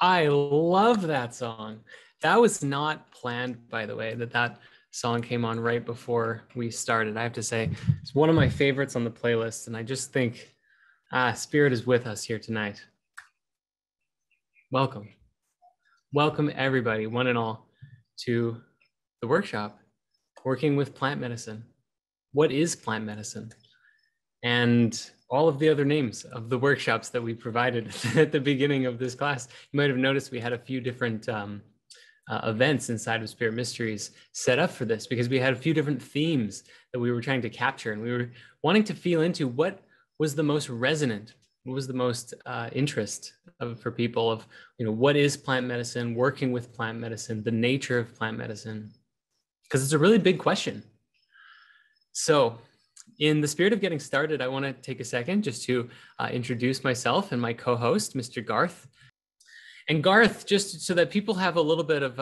I love that song. That was not planned, by the way, that song came on right before we started. I have to say, it's one of my favorites on the playlist. And I just think, Spirit is with us here tonight. Welcome. Welcome, everybody, one and all, to the workshop, Working with Plant Medicine. What is plant medicine? And all of the other names of the workshops that we provided at the beginning of this class. You might have noticed we had a few different events inside of Spirit Mysteries set up for this, because we had a few different themes that we were trying to capture, and we were wanting to feel into what was the most resonant, what was the most interest for people of, what is plant medicine, working with plant medicine, the nature of plant medicine, because it's a really big question. So in the spirit of getting started, I want to take a second just to introduce myself and my co-host, Mr. Garth. And Garth, just so that people have a little bit of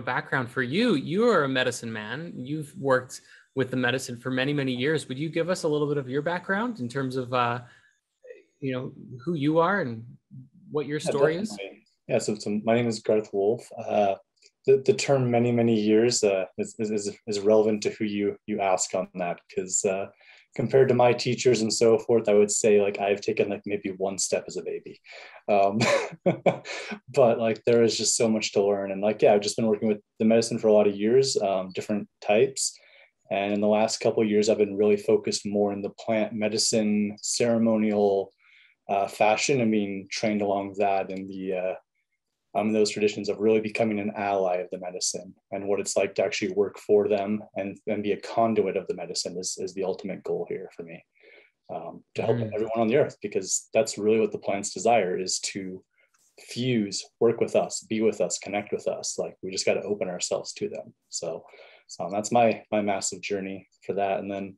background for you, you are a medicine man. You've worked with the medicine for many, many years. Would you give us a little bit of your background in terms of who you are and what your story is? Yeah, so my name is Garth Wolf. The term many, many years is relevant to who you ask on that, because compared to my teachers and so forth, I would say I've taken maybe one step as a baby. But there is just so much to learn. And I've just been working with the medicine for a lot of years, different types. And in the last couple of years, I've been really focused more in the plant medicine ceremonial fashion and being trained along that in those traditions of really becoming an ally of the medicine, and what it's like to actually work for them and be a conduit of the medicine is the ultimate goal here for me, to help everyone on the earth, because that's really what the plant's desire is, to fuse, work with us, be with us, connect with us. We just got to open ourselves to them. So that's my massive journey for that. And then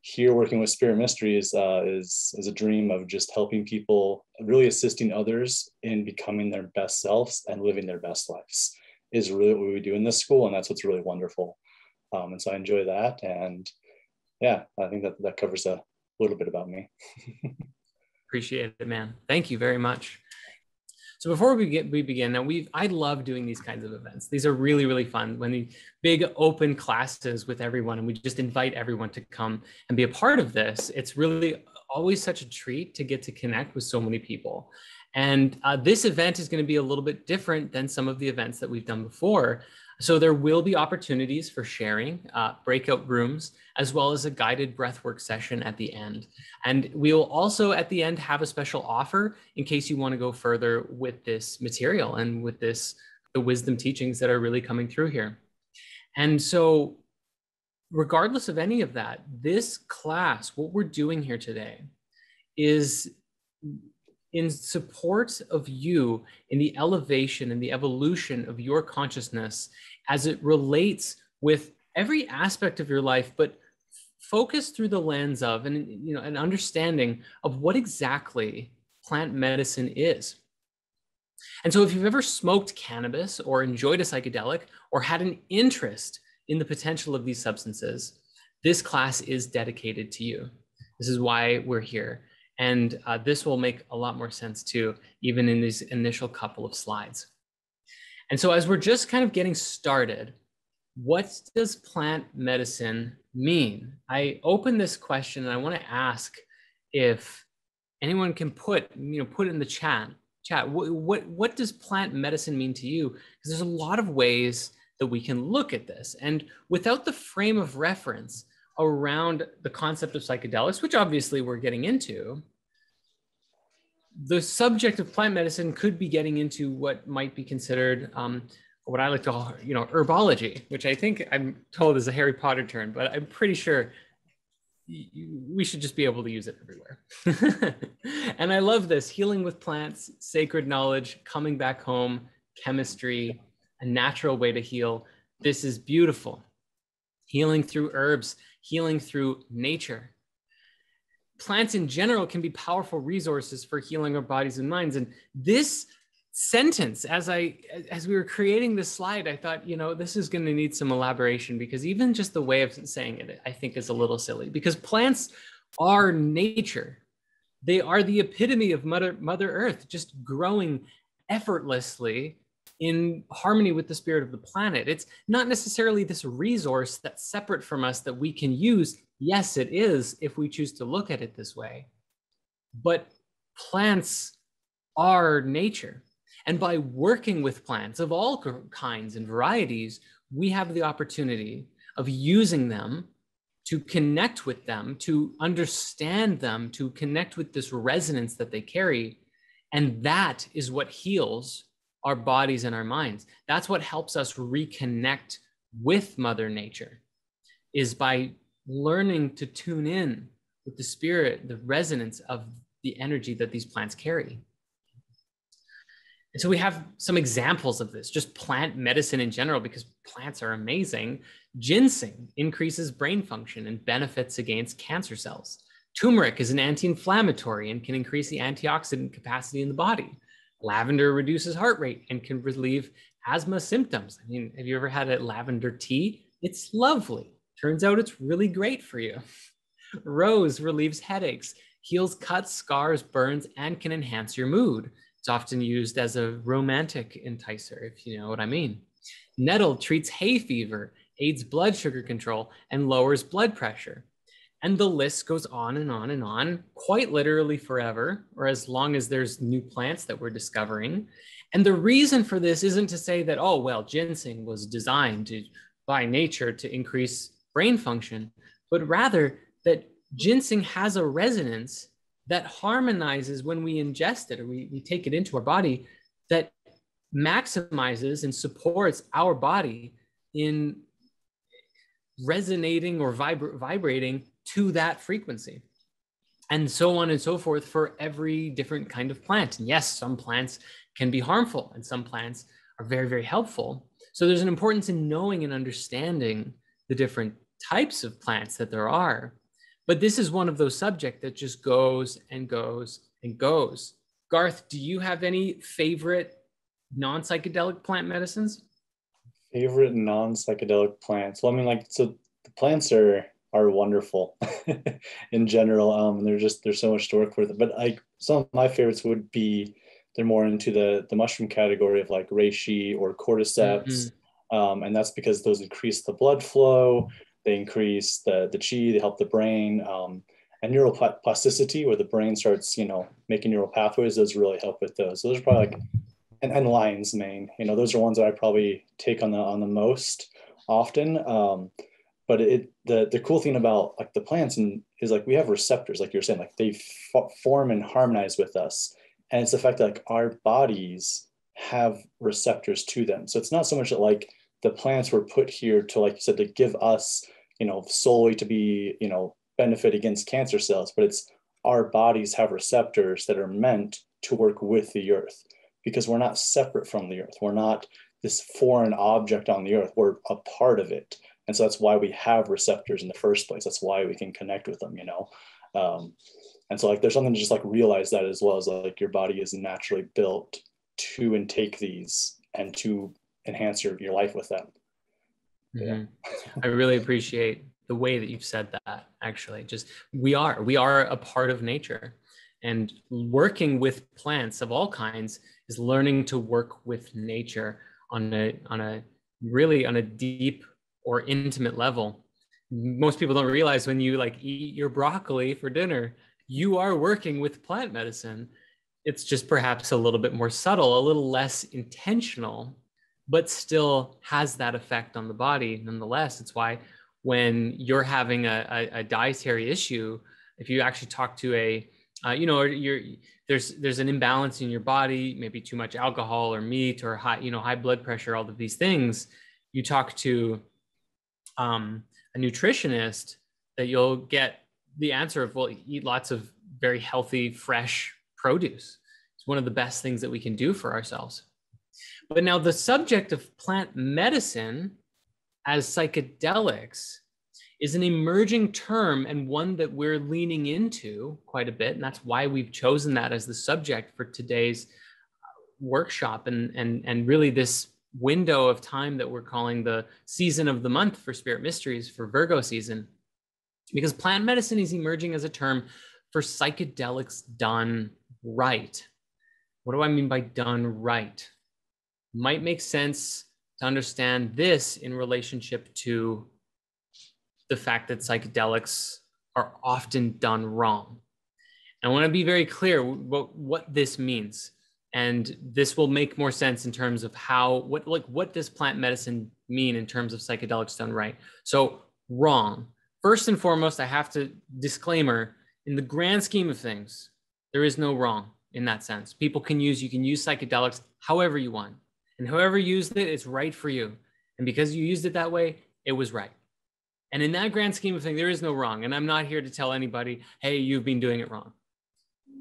here working with Spirit Mysteries is a dream of just helping people, really assisting others in becoming their best selves and living their best lives is really what we do in this school. And that's what's really wonderful. And so I enjoy that. And yeah, I think that covers a little bit about me. Appreciate it, man. Thank you very much. So before we begin, now I love doing these kinds of events. These are really, really fun, when the big open classes with everyone, and we just invite everyone to come and be a part of this. It's really always such a treat to get to connect with so many people. And this event is going to be a little bit different than some of the events that we've done before. So there will be opportunities for sharing, breakout rooms, as well as a guided breathwork session at the end. And we will also at the end have a special offer in case you want to go further with this material and with the wisdom teachings that are really coming through here. And so regardless of any of that, this class, what we're doing here today, is in support of you in the elevation and the evolution of your consciousness as it relates with every aspect of your life, but focus through the lens of an understanding of what exactly plant medicine is. And so if you've ever smoked cannabis or enjoyed a psychedelic or had an interest in the potential of these substances, this class is dedicated to you. This is why we're here. And this will make a lot more sense too, even in these initial couple of slides. And so as we're just kind of getting started, what does plant medicine mean? I open this question and I want to ask if anyone can put it in the chat. What does plant medicine mean to you? Because there's a lot of ways that we can look at this. And without the frame of reference around the concept of psychedelics, which obviously we're getting into, the subject of plant medicine could be getting into what might be considered what I like to call, herbology, which I think I'm told is a Harry Potter term, but I'm pretty sure we should just be able to use it everywhere. And I love this: healing with plants, sacred knowledge, coming back home, chemistry, a natural way to heal. This is beautiful. Healing through herbs, healing through nature. Plants in general can be powerful resources for healing our bodies and minds. And this sentence, as we were creating this slide, I thought, this is going to need some elaboration, because even just the way of saying it, I think, is a little silly, because plants are nature. They are the epitome of Mother Earth, just growing effortlessly in harmony with the spirit of the planet. It's not necessarily this resource that's separate from us that we can use. Yes, it is, if we choose to look at it this way. But plants are nature. And by working with plants of all kinds and varieties, we have the opportunity of using them to connect with them, to understand them, to connect with this resonance that they carry. And that is what heals our bodies and our minds. That's what helps us reconnect with Mother Nature, is by learning to tune in with the spirit, the resonance of the energy that these plants carry. And so we have some examples of this, just plant medicine in general, because plants are amazing. Ginseng increases brain function and benefits against cancer cells. Turmeric is an anti-inflammatory and can increase the antioxidant capacity in the body. Lavender reduces heart rate and can relieve asthma symptoms. I mean, have you ever had a lavender tea? It's lovely. Turns out it's really great for you. Rose relieves headaches, heals cuts, scars, burns, and can enhance your mood. It's often used as a romantic enticer, if you know what I mean. Nettle treats hay fever, aids blood sugar control, and lowers blood pressure. And the list goes on and on and on, quite literally forever, or as long as there's new plants that we're discovering. And the reason for this isn't to say that, oh, well, ginseng was designed by nature to increase brain function, but rather that ginseng has a resonance that harmonizes when we ingest it or we take it into our body, that maximizes and supports our body in resonating or vibrating to that frequency, and so on and so forth for every different kind of plant. And yes, some plants can be harmful and some plants are very, very helpful. So there's an importance in knowing and understanding the different types of plants that there are. But this is one of those subjects that just goes and goes and goes. Garth, do you have any favorite non-psychedelic plant medicines? Favorite non-psychedelic plants? Well, I mean, like, so the plants are wonderful in general. There's so much to work with. But like some of my favorites would be, they're more into the mushroom category of like reishi or cordyceps. And that's because those increase the blood flow, they increase the chi, they help the brain, and neuroplasticity, where the brain starts, making neural pathways. Those really help with those. So those are probably like, and lion's mane, those are ones that I probably take on the most often. But the cool thing about like the plants is like we have receptors, like you're saying, like they form and harmonize with us. And it's the fact that like our bodies have receptors to them. So it's not so much that like the plants were put here to, like you said, to give us, solely to be, benefit against cancer cells, but it's our bodies have receptors that are meant to work with the earth, because we're not separate from the earth. We're not this foreign object on the earth. We're a part of it. And so that's why we have receptors in the first place. That's why we can connect with them, And so like there's something to just like realize that, as well as like your body is naturally built to intake these and to enhance your life with them. Yeah. I really appreciate the way that you've said that. Actually, just we are a part of nature, and working with plants of all kinds is learning to work with nature on a deep or intimate level. Most people don't realize when you like eat your broccoli for dinner, you are working with plant medicine. It's just perhaps a little bit more subtle, a little less intentional, but still has that effect on the body nonetheless. It's why when you're having a dietary issue, if you actually talk to there's an imbalance in your body, maybe too much alcohol or meat or high blood pressure, all of these things, you talk to a nutritionist, that you'll get the answer of, well, eat lots of very healthy, fresh produce. It's one of the best things that we can do for ourselves. But now the subject of plant medicine as psychedelics is an emerging term, and one that we're leaning into quite a bit. And that's why we've chosen that as the subject for today's workshop, and really this window of time that we're calling the season of the month for Spirit Mysteries, for Virgo season, because plant medicine is emerging as a term for psychedelics done right. What do I mean by done right? Might make sense to understand this in relationship to the fact that psychedelics are often done wrong. I want to be very clear what this means. And this will make more sense in terms of what does plant medicine mean in terms of psychedelics done right? So wrong. First and foremost, I have to disclaimer, in the grand scheme of things, there is no wrong in that sense. You can use psychedelics however you want. And whoever used it, it's right for you. And because you used it that way, it was right. And in that grand scheme of things, there is no wrong. And I'm not here to tell anybody, hey, you've been doing it wrong.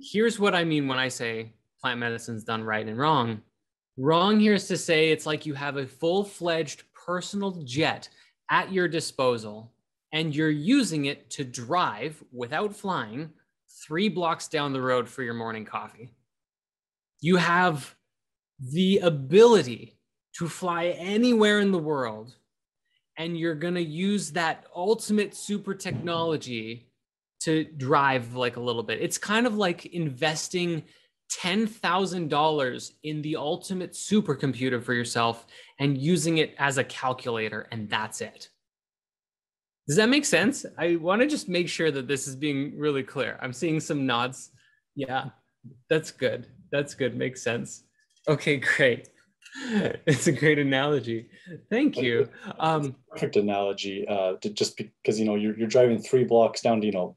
Here's what I mean when I say plant medicine's done right and wrong. Wrong here is to say it's like you have a full-fledged personal jet at your disposal and you're using it to drive without flying 3 blocks down the road for your morning coffee. You have the ability to fly anywhere in the world, and you're going to use that ultimate super technology to drive like a little bit. It's kind of like investing $10,000 in the ultimate supercomputer for yourself and using it as a calculator, and that's it. Does that make sense? I want to just make sure that this is being really clear. I'm seeing some nods. Yeah, that's good. That's good. Makes sense. Okay, great. It's a great analogy. Thank you. Perfect analogy. Just because you're driving 3 blocks down to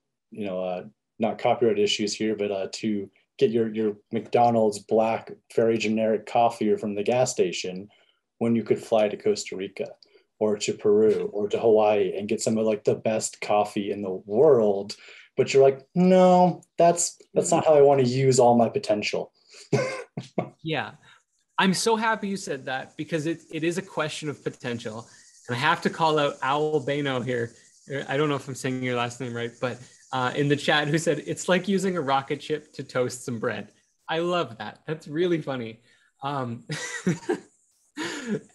not copyright issues here, but to get your McDonald's black, very generic coffee from the gas station, when you could fly to Costa Rica or to Peru or to Hawaii and get some of like the best coffee in the world. But you're like, no, that's not how I want to use all my potential. Yeah. I'm so happy you said that, because it is a question of potential. And I have to call out Owl Bano here. I don't know if I'm saying your last name right, but in the chat, who said, it's like using a rocket ship to toast some bread. I love that. That's really funny.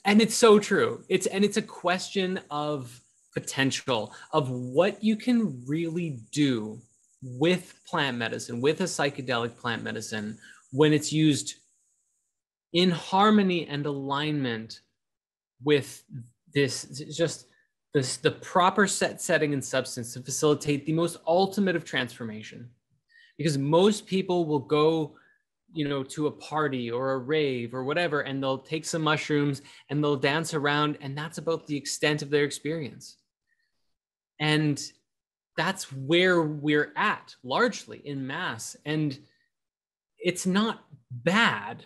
And it's so true. It's a question of potential, of what you can really do with plant medicine, with a psychedelic plant medicine, when it's used in harmony and alignment with the proper setting and substance to facilitate the most ultimate of transformation. Because most people will go, to a party or a rave or whatever, and they'll take some mushrooms and they'll dance around, and that's about the extent of their experience. And that's where we're at largely in mass. And it's not bad,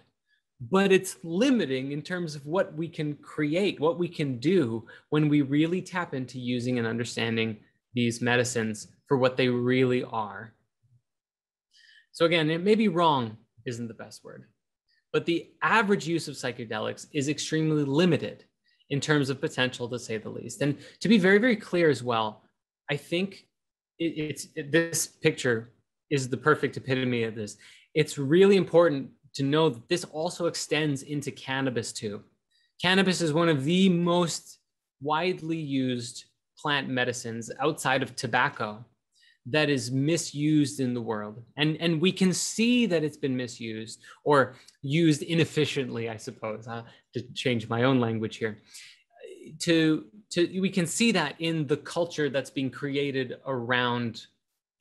but it's limiting in terms of what we can create, what we can do when we really tap into using and understanding these medicines for what they really are. So again, it may be wrong isn't the best word, but the average use of psychedelics is extremely limited in terms of potential, to say the least. And to be very, very clear as well, I think this picture is the perfect epitome of this. It's really important to know that this also extends into cannabis too. Cannabis is one of the most widely used plant medicines outside of tobacco that is misused in the world. And we can see that it's been misused or used inefficiently, I suppose, to change my own language here. We can see that in the culture that's being created around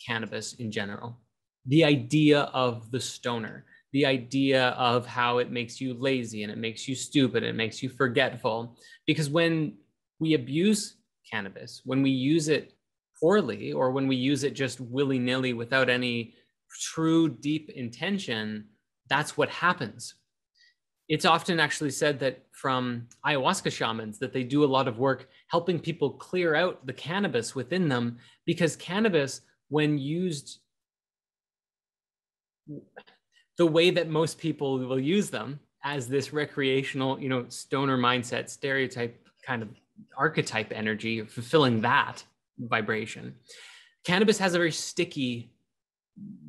cannabis in general. The idea of the stoner, the idea of how it makes you lazy and it makes you stupid, it makes you forgetful. Because when we abuse cannabis, when we use it poorly, or when we use it just willy-nilly without any true deep intention, that's what happens. It's often actually said that from ayahuasca shamans that they do a lot of work helping people clear out the cannabis within them, because cannabis, when used the way that most people will use them, as this recreational, stoner mindset, stereotype kind of archetype energy, fulfilling that vibration. Cannabis has a very sticky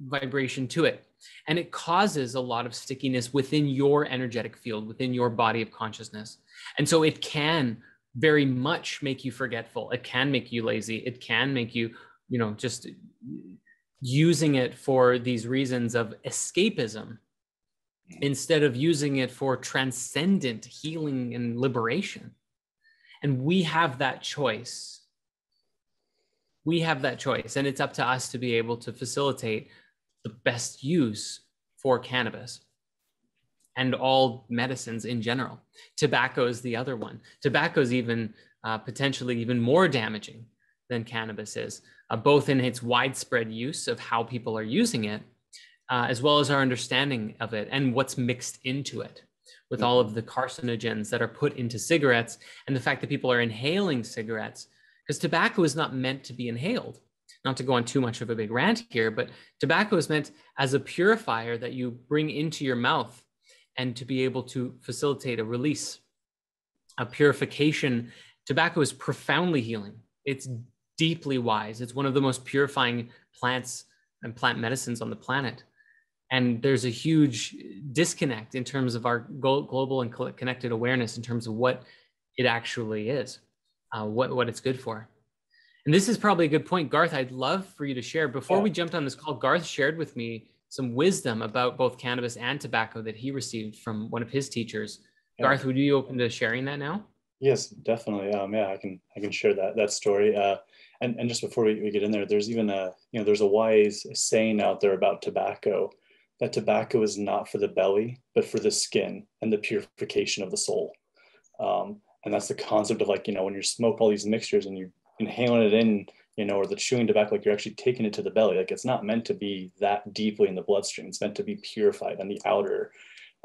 vibration to it, and it causes a lot of stickiness within your energetic field, within your body of consciousness. And so it can very much make you forgetful. It can make you lazy. It can make you, just using it for these reasons of escapism. instead of using it for transcendent healing and liberation. And we have that choice. We have that choice, and it's up to us to be able to facilitate the best use for cannabis and all medicines in general. Tobacco is the other one. Tobacco is even potentially even more damaging than cannabis is, both in its widespread use of how people are using it, as well as our understanding of it and what's mixed into it, with all of the carcinogens that are put into cigarettes, and the fact that people are inhaling cigarettes, because tobacco is not meant to be inhaled. Not to go on too much of a big rant here, but tobacco is meant as a purifier that you bring into your mouth, and to be able to facilitate a release, a purification. Tobacco is profoundly healing. It's deeply wise. It's one of the most purifying plants and plant medicines on the planet. And there's a huge disconnect in terms of our global and connected awareness in terms of what it actually is, what it's good for. And this is probably a good point. Garth, I'd love for you to share. Before we jumped on this call, Garth shared with me some wisdom about both cannabis and tobacco that he received from one of his teachers. Garth, would you open to sharing that now? Yes, definitely. Yeah, I can share that story. And just before we get in there, there's even there's a wise saying out there about tobacco, that tobacco is not for the belly, but for the skin and the purification of the soul. And that's the concept of, like, when you smoke all these mixtures and you inhaling it in, or the chewing tobacco, like you're actually taking it to the belly. Like, it's not meant to be that deeply in the bloodstream. It's meant to be purified on the outer.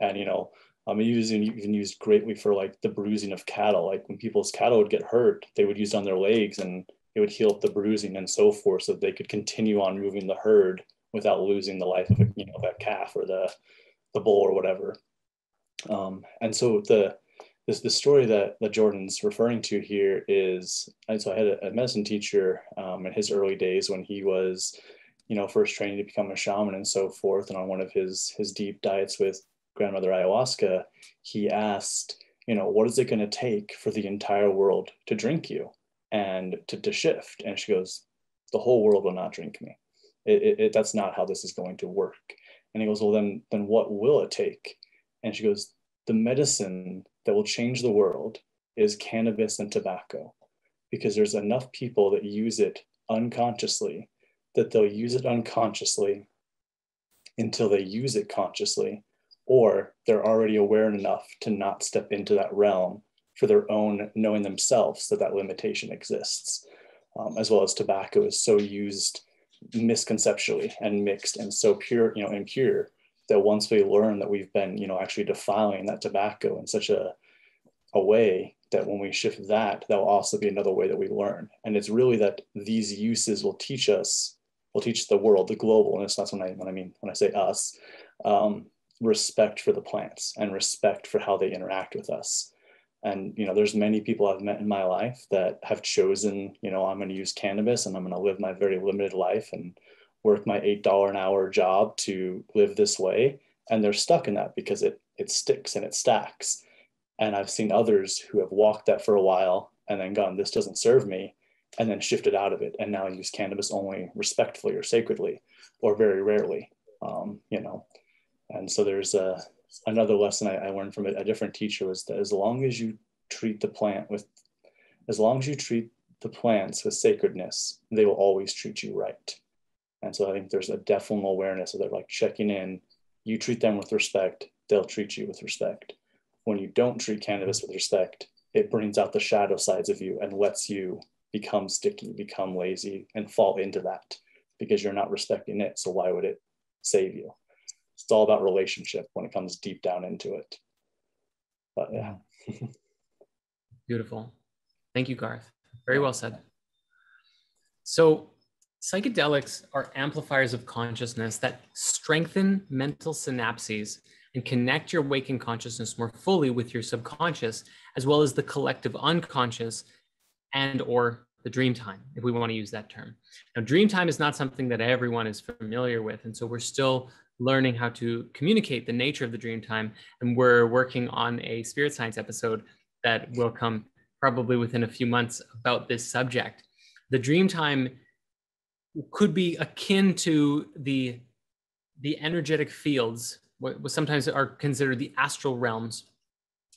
And, even used greatly for, like, the bruising of cattle. Like, when people's cattle would get hurt, they would use it on their legs, and it would heal up the bruising and so forth, so that they could continue on moving the herd without losing the life of, that calf or the bull or whatever. And so the story that Jordan's referring to here is, and so I had a medicine teacher in his early days when he was, first training to become a shaman and so forth. And on one of his deep diets with grandmother ayahuasca, he asked, what is it going to take for the entire world to drink you and to shift? And she goes, the whole world will not drink me. That's not how this is going to work. And he goes, well, then what will it take? And she goes, the medicine that will change the world is cannabis and tobacco, because there's enough people that use it unconsciously that they'll use it unconsciously until they use it consciously, or they're already aware enough to not step into that realm for their own knowing themselves that limitation exists. As well as tobacco is so used misconceptually and mixed and so pure, impure, that once we learn that we've been, actually defiling that tobacco in such a way that when we shift that will also be another way that we learn. And it's really that these uses will teach the world, the global, and that's when I say us, respect for the plants and respect for how they interact with us. And, there's many people I've met in my life that have chosen, I'm going to use cannabis and I'm going to live my very limited life and work my $8 an hour job to live this way. And they're stuck in that because it sticks and it stacks. And I've seen others who have walked that for a while and then gone, this doesn't serve me, and then shifted out of it and now use cannabis only respectfully or sacredly or very rarely, And so there's another lesson I learned from a different teacher was that as long as you treat the plants with sacredness, they will always treat you right. And so I think there's a definite awareness of, they're like checking in. You treat them with respect, they'll treat you with respect. When you don't treat cannabis with respect, it brings out the shadow sides of you and lets you become sticky, become lazy, and fall into that because you're not respecting it. So why would it save you? It's all about relationship when it comes deep down into it. But yeah. Beautiful. Thank you, Garth. Very well said. So psychedelics are amplifiers of consciousness that strengthen mental synapses and connect your waking consciousness more fully with your subconscious, as well as the collective unconscious and or the dream time, if we want to use that term. Now, dream time is not something that everyone is familiar with. And so we're still learning how to communicate the nature of the dream time. And we're working on a spirit science episode that will come probably within a few months about this subject. The dream time could be akin to the energetic fields what sometimes are considered the astral realms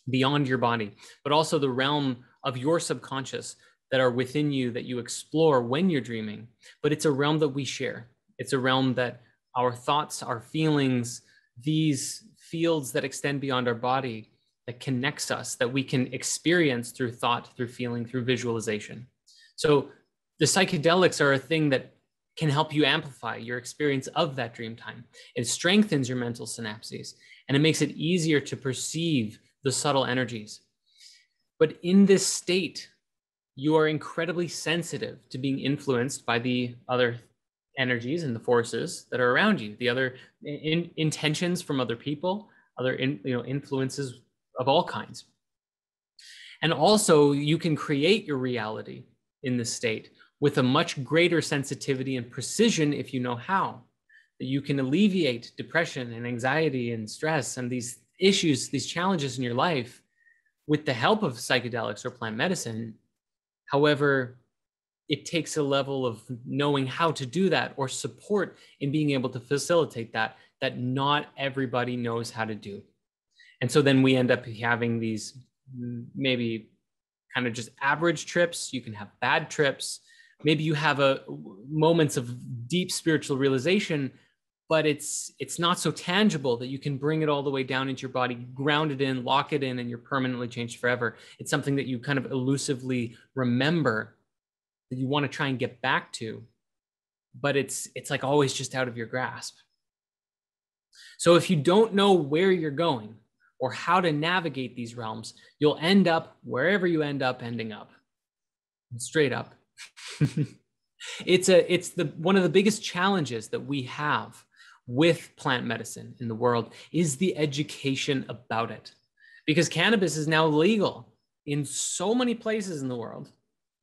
beyond your body, but also the realm of your subconscious that are within you that you explore when you're dreaming. But it's a realm that we share. It's a realm that our thoughts, our feelings, these fields that extend beyond our body, that connects us, that we can experience through thought, through feeling, through visualization. So the psychedelics are a thing that can help you amplify your experience of that dream time. It strengthens your mental synapses, and it makes it easier to perceive the subtle energies. But in this state, you are incredibly sensitive to being influenced by the other energies and the forces that are around you, the other intentions from other people, other influences of all kinds. And also, you can create your reality in this state with a much greater sensitivity and precision if you know how. That you can alleviate depression and anxiety and stress and these issues, these challenges in your life with the help of psychedelics or plant medicine. However, it takes a level of knowing how to do that or support in being able to facilitate that not everybody knows how to do. And so then we end up having these maybe kind of just average trips. You can have bad trips. Maybe you have moments of deep spiritual realization, but it's not so tangible that you can bring it all the way down into your body, ground it in, lock it in, and you're permanently changed forever. It's something that you kind of elusively remember, that you want to try and get back to, but it's like always just out of your grasp. So if you don't know where you're going or how to navigate these realms, you'll end up wherever you end up ending up. Straight up. It's one of the biggest challenges that we have with plant medicine in the world is the education about it. Because cannabis is now legal in so many places in the world,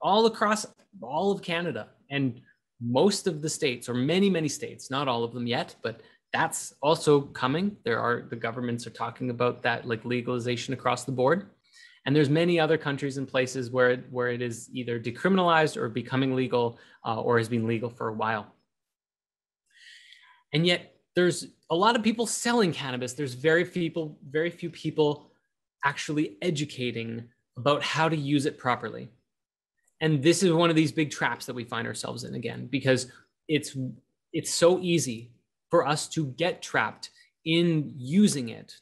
all across all of Canada and most of the states, or many, many states, not all of them yet, but that's also coming. The governments are talking about that, like legalization across the board. And there's many other countries and places where it is either decriminalized or becoming legal or has been legal for a while. And yet there's a lot of people selling cannabis. There's very few people actually educating about how to use it properly. And this is one of these big traps that we find ourselves in again, because it's so easy for us to get trapped in using it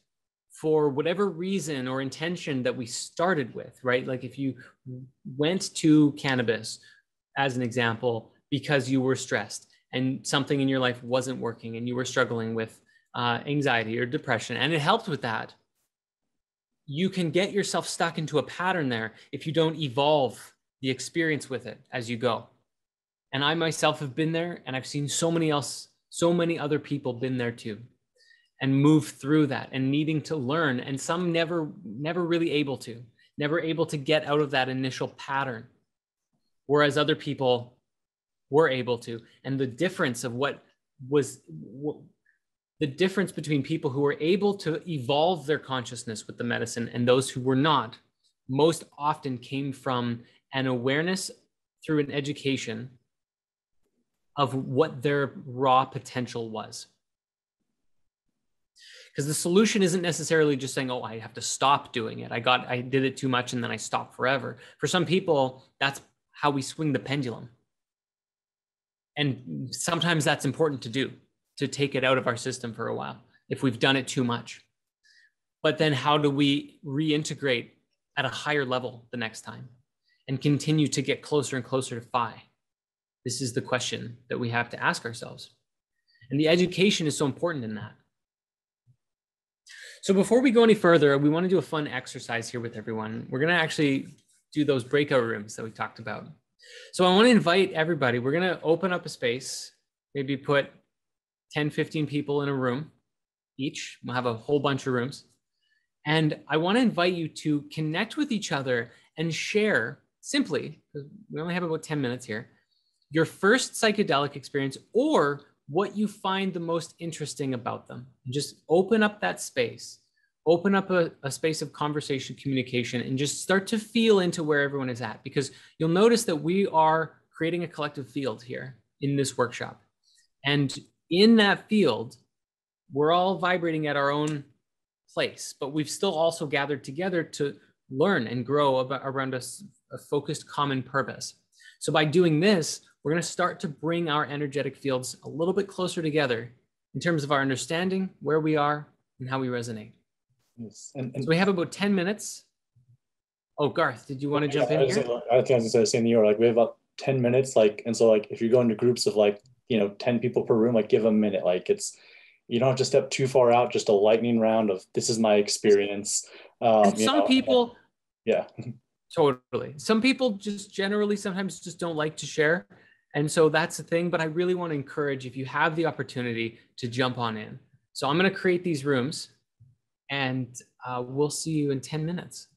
for whatever reason or intention that we started with, right? Like if you went to cannabis, as an example, because you were stressed and something in your life wasn't working and you were struggling with anxiety or depression, and it helped with that, you can get yourself stuck into a pattern there if you don't evolve the experience with it as you go. And I myself have been there, and I've seen so many other people been there too, and move through that and needing to learn, and some never really able to get out of that initial pattern, whereas other people were able to. And the difference the difference between people who were able to evolve their consciousness with the medicine and those who were not, most often came from an awareness through an education of what their raw potential was. Because the solution isn't necessarily just saying, oh, I have to stop doing it. I did it too much and then I stopped forever. For some people, that's how we swing the pendulum. And sometimes that's important to do, to take it out of our system for a while if we've done it too much. But then how do we reintegrate at a higher level the next time and continue to get closer and closer to phi? This is the question that we have to ask ourselves. And the education is so important in that. So before we go any further, we want to do a fun exercise here with everyone. We're going to actually do those breakout rooms that we talked about. So I want to invite everybody. We're going to open up a space, maybe put 10, 15 people in a room each. We'll have a whole bunch of rooms. And I want to invite you to connect with each other and share simply, because we only have about 10 minutes here, your first psychedelic experience or what you find the most interesting about them. And just open up that space, open up a space of conversation, communication, and just start to feel into where everyone is at, because you'll notice that we are creating a collective field here in this workshop. And in that field, we're all vibrating at our own place, but we've still also gathered together to learn and grow around a focused common purpose. So by doing this, we're going to start to bring our energetic fields a little bit closer together in terms of our understanding, where we are, and how we resonate. Yes. So we have about 10 minutes. Oh, Garth, did you want to jump in here? I think I was saying, like we have about 10 minutes, like, and so like if you go into groups of like, 10 people per room, like give them a minute. Like you don't have to step too far out, just a lightning round of this is my experience. And some people, yeah. Totally. Some people just generally sometimes just don't like to share. And so that's the thing, but I really want to encourage, if you have the opportunity, to jump on in. So I'm going to create these rooms and we'll see you in 10 minutes.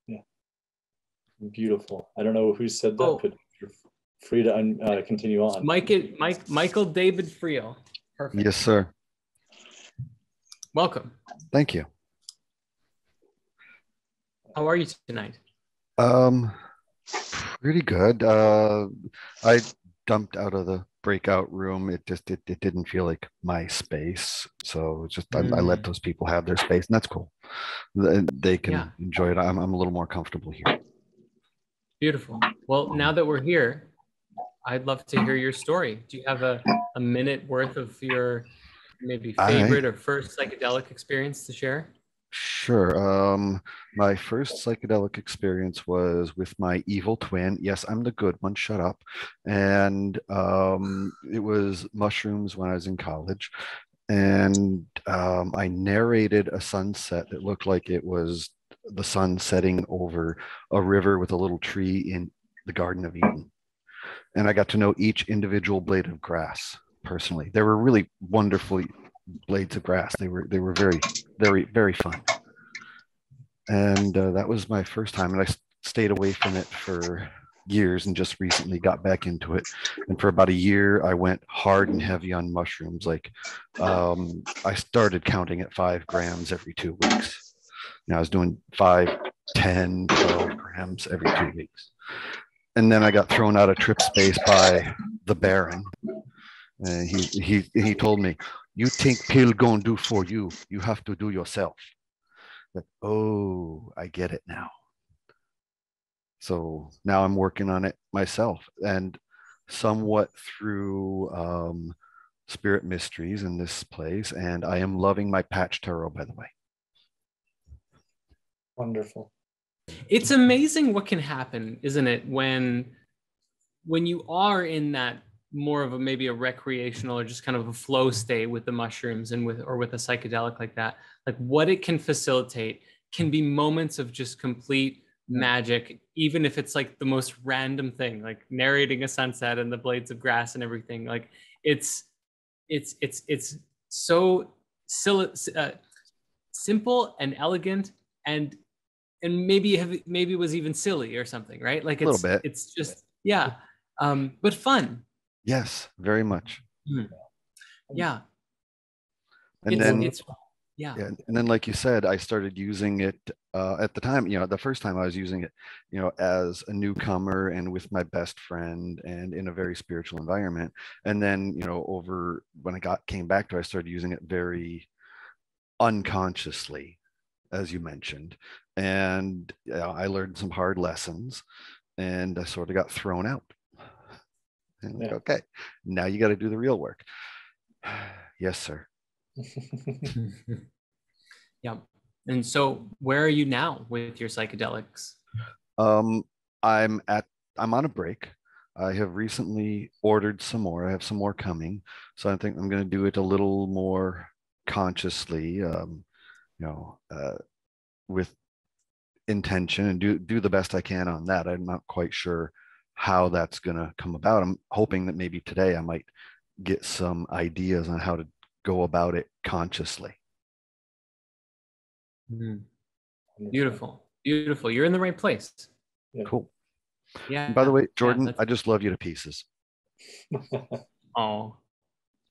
Yeah. Beautiful. I don't know who said that, Oh, but you're free to continue on. Michael David Friel. Perfect. Yes, sir. Welcome. Thank you. How are you tonight? Pretty good. I dumped out of the breakout room. It didn't feel like my space. So it's just I let those people have their space, and that's cool. They can enjoy it. I'm a little more comfortable here. Beautiful. Well, now that we're here, I'd love to hear your story. Do you have a minute worth of your maybe favorite or first psychedelic experience to share? Sure. My first psychedelic experience was with my evil twin. Yes, I'm the good one. Shut up. And it was mushrooms when I was in college. And I narrated a sunset that looked like it was the sun setting over a river with a little tree in the Garden of Eden. And I got to know each individual blade of grass personally. They were really wonderful blades of grass. They were very, very, very fun. And that was my first time. And I stayed away from it for years and just recently got back into it. And for about a year, I went hard and heavy on mushrooms. Like I started counting at 5 grams every 2 weeks. I was doing 5, 10, 12 grams every 2 weeks. And then I got thrown out of trip space by the Baron. And he told me, "You think pill gonna do for you, you have to do yourself." Like, oh, I get it now. So now I'm working on it myself, and somewhat through spirit mysteries in this place. And I am loving my patch tarot, by the way. Wonderful. It's amazing what can happen, isn't it, when you are in that more of maybe a recreational or just kind of a flow state with the mushrooms and with a psychedelic like that. Like what it can facilitate can be moments of just complete magic, even if it's like the most random thing, like narrating a sunset and the blades of grass and everything. Like it's so simple and elegant and maybe it was even silly or something, right? Like a little bit. It's just but fun. Yes, very much. Yeah. And then and then, like you said, I started using it at the time. The first time I was using it, as a newcomer and with my best friend and in a very spiritual environment. And then, over when I came back to it, I started using it very unconsciously, as you mentioned. And I learned some hard lessons, and I sort of got thrown out. And like, okay, now you got to do the real work. Yes, sir. Yeah. And so where are you now with your psychedelics? I'm on a break. I have recently ordered some more. I have some more coming. So I think I'm going to do it a little more consciously, with intention, and do the best I can on that. I'm not quite sure how that's going to come about. I'm hoping that maybe today I might get some ideas on how to go about it consciously. Beautiful. You're in the right place. Cool. Yeah. And by the way, Jordan, I just love you to pieces. Oh,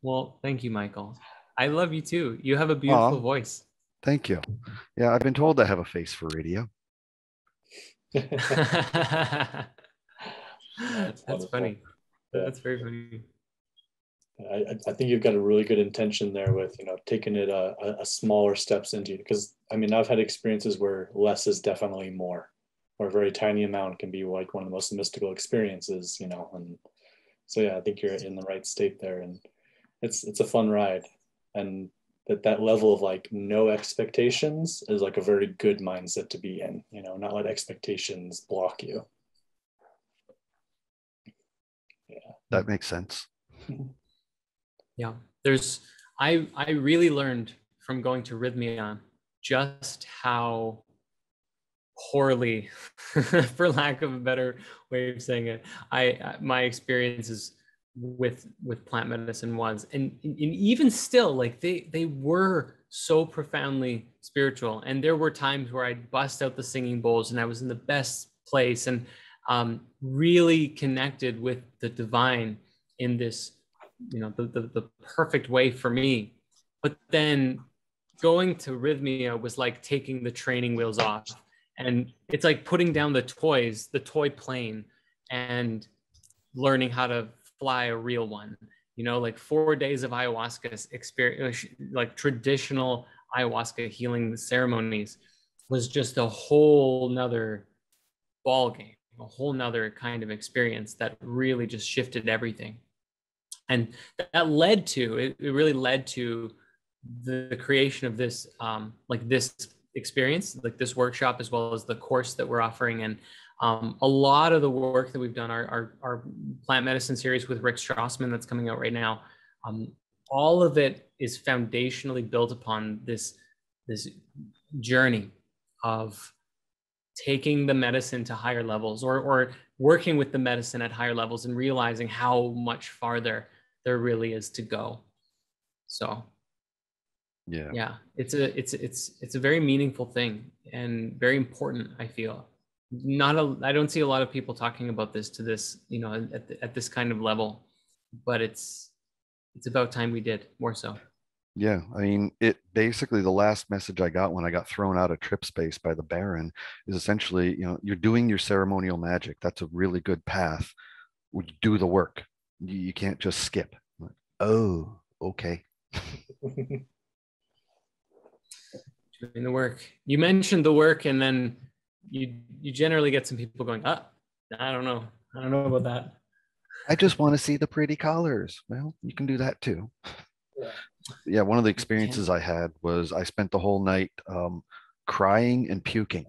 well, thank you, Michael. I love you too. You have a beautiful voice. Thank you. Yeah, I've been told I have a face for radio. That's funny. That's very funny. I think you've got a really good intention there with, you know, taking it a smaller steps into, because I mean, I've had experiences where less is definitely more, or a very tiny amount can be like one of the most mystical experiences, you know. And so yeah, I think you're in the right state there, and it's a fun ride. And that level of like no expectations is like a very good mindset to be in, you know, not let expectations block you. Yeah, That makes sense. Yeah, I really learned from going to Rhythmia just how poorly, for lack of a better way of saying it, my experiences with plant medicine was, and even still, like they were so profoundly spiritual, and there were times where I'd bust out the singing bowls and I was in the best place, and really connected with the divine in this, you know, the perfect way for me. But then going to Rhythmia was like taking the training wheels off, and it's like putting down the toys, the toy plane, and learning how to fly a real one. You know, like 4 days of ayahuasca experience, like traditional ayahuasca healing ceremonies, was just a whole nother ball game, a whole nother kind of experience that really just shifted everything. And that led to, it really led to the creation of this, like this experience, like this workshop, as well as the course that we're offering. And a lot of the work that we've done, our plant medicine series with Rick Strassman that's coming out right now, all of it is foundationally built upon this journey of taking the medicine to higher levels, or working with the medicine at higher levels, and realizing how much farther there really is to go. So yeah, it's a very meaningful thing and very important, I feel. I don't see a lot of people talking about this to this, you know, at this kind of level, but it's about time we did, more so. Yeah, I mean, it basically, the last message I got when I got thrown out of trip space by the Baron is essentially, you know, you're doing your ceremonial magic. That's a really good path. Would you do the work? You can't just skip. Like, oh, okay. Doing the work. You mentioned the work, and then you generally get some people going, I don't know about that. I just want to see the pretty colors. Well, you can do that too. Yeah, one of the experiences I had was I spent the whole night crying and puking,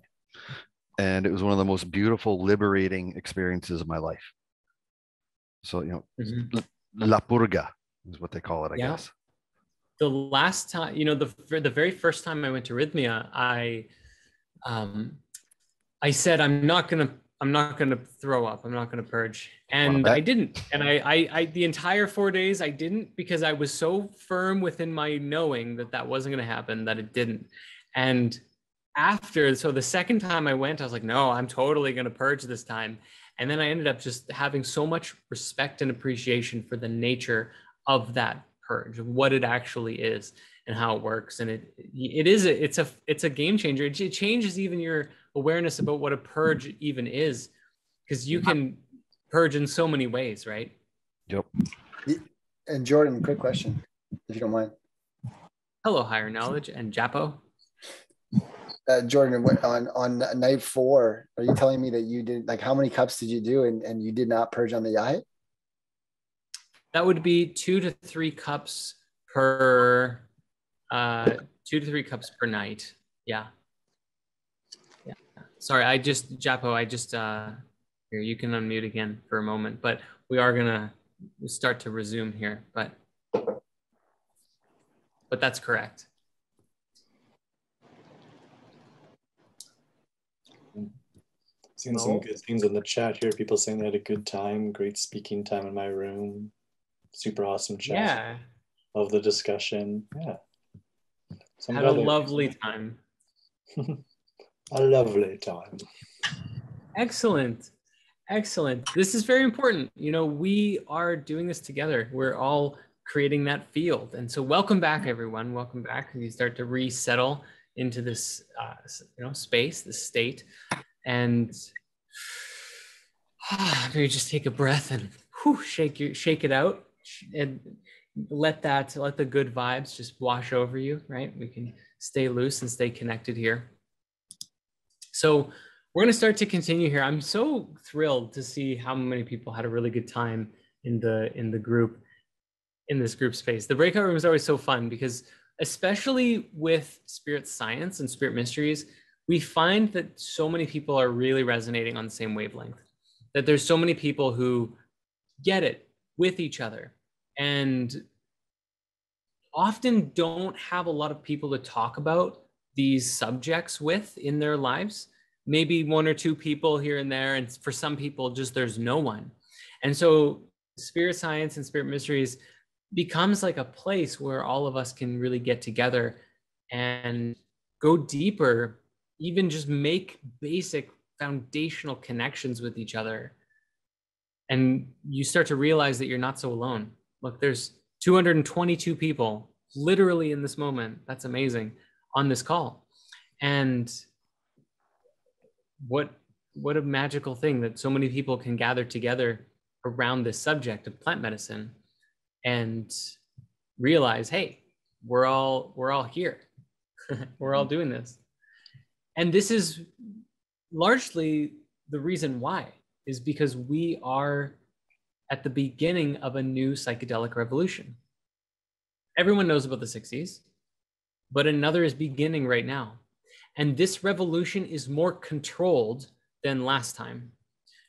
and it was one of the most beautiful, liberating experiences of my life. So, you know, La Purga is what they call it, I guess. The last time, you know, the very first time I went to Rhythmia, I said, I'm not gonna throw up. I'm not gonna purge, and I didn't. And I the entire 4 days I didn't, because I was so firm within my knowing that wasn't gonna happen, that it didn't. And so the second time I went, I was like, no, I'm totally gonna purge this time. And then I ended up just having so much respect and appreciation for the nature of that purge, what it actually is and how it works. And it's a game changer. It changes even your awareness about what a purge even is, because you can purge in so many ways, right? Yep. And Jordan, quick question, if you don't mind. Hello, Higher Knowledge and Japo. Jordan, on night 4, are you telling me that you did, like, how many cups did you do, and you did not purge on the yacht? That would be 2 to 3 cups per 2 to 3 cups per night. Yeah. Sorry, Japo, here, you can unmute again for a moment, but we are gonna start to resume here, but that's correct. Seeing some good things in the chat here. People saying they had a good time, great speaking time in my room. Super awesome chat. Yeah. Love the discussion. Yeah. So had a lovely time. A lovely time. Excellent. This is very important. You know, we are doing this together. We're all creating that field. And so welcome back, everyone. Welcome back. You start to resettle into this, space, this state. And maybe just take a breath and shake it out. and let the good vibes just wash over you, right? We can stay loose and stay connected here. So we're going to start to continue here. I'm so thrilled to see how many people had a really good time in the group, in this group space. The breakout room is always so fun because, especially with spirit science and spirit mysteries, we find that so many people are really resonating on the same wavelength, that there's so many people who get it with each other and often don't have a lot of people to talk about these subjects with in their lives. Maybe one or two people here and there, and for some people just there's no one. And so spirit science and spirit mysteries becomes like a place where all of us can really get together and go deeper, even just make basic foundational connections with each other. And you start to realize that you're not so alone. Look, there's 222 people literally in this moment. That's amazing, on this call. And what a magical thing that so many people can gather together around this subject of plant medicine and realize, hey, we're all here. We're all doing this. And this is largely the reason why, is because we are at the beginning of a new psychedelic revolution. Everyone knows about the 60s, but another is beginning right now. And this revolution is more controlled than last time.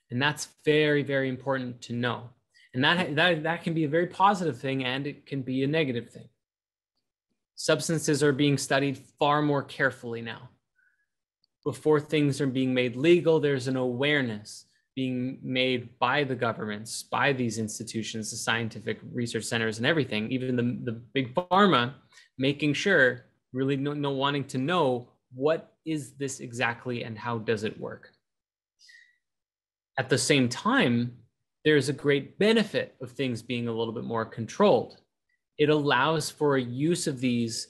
And that's very, very important to know. And that can be a very positive thing, and it can be a negative thing. Substances are being studied far more carefully now. Before things are being made legal, there's an awareness being made by the governments, by these institutions, the scientific research centers and everything, even the big pharma, making sure, really wanting to know, what is this exactly and how does it work? At the same time, there's a great benefit of things being a little bit more controlled. It allows for a use of these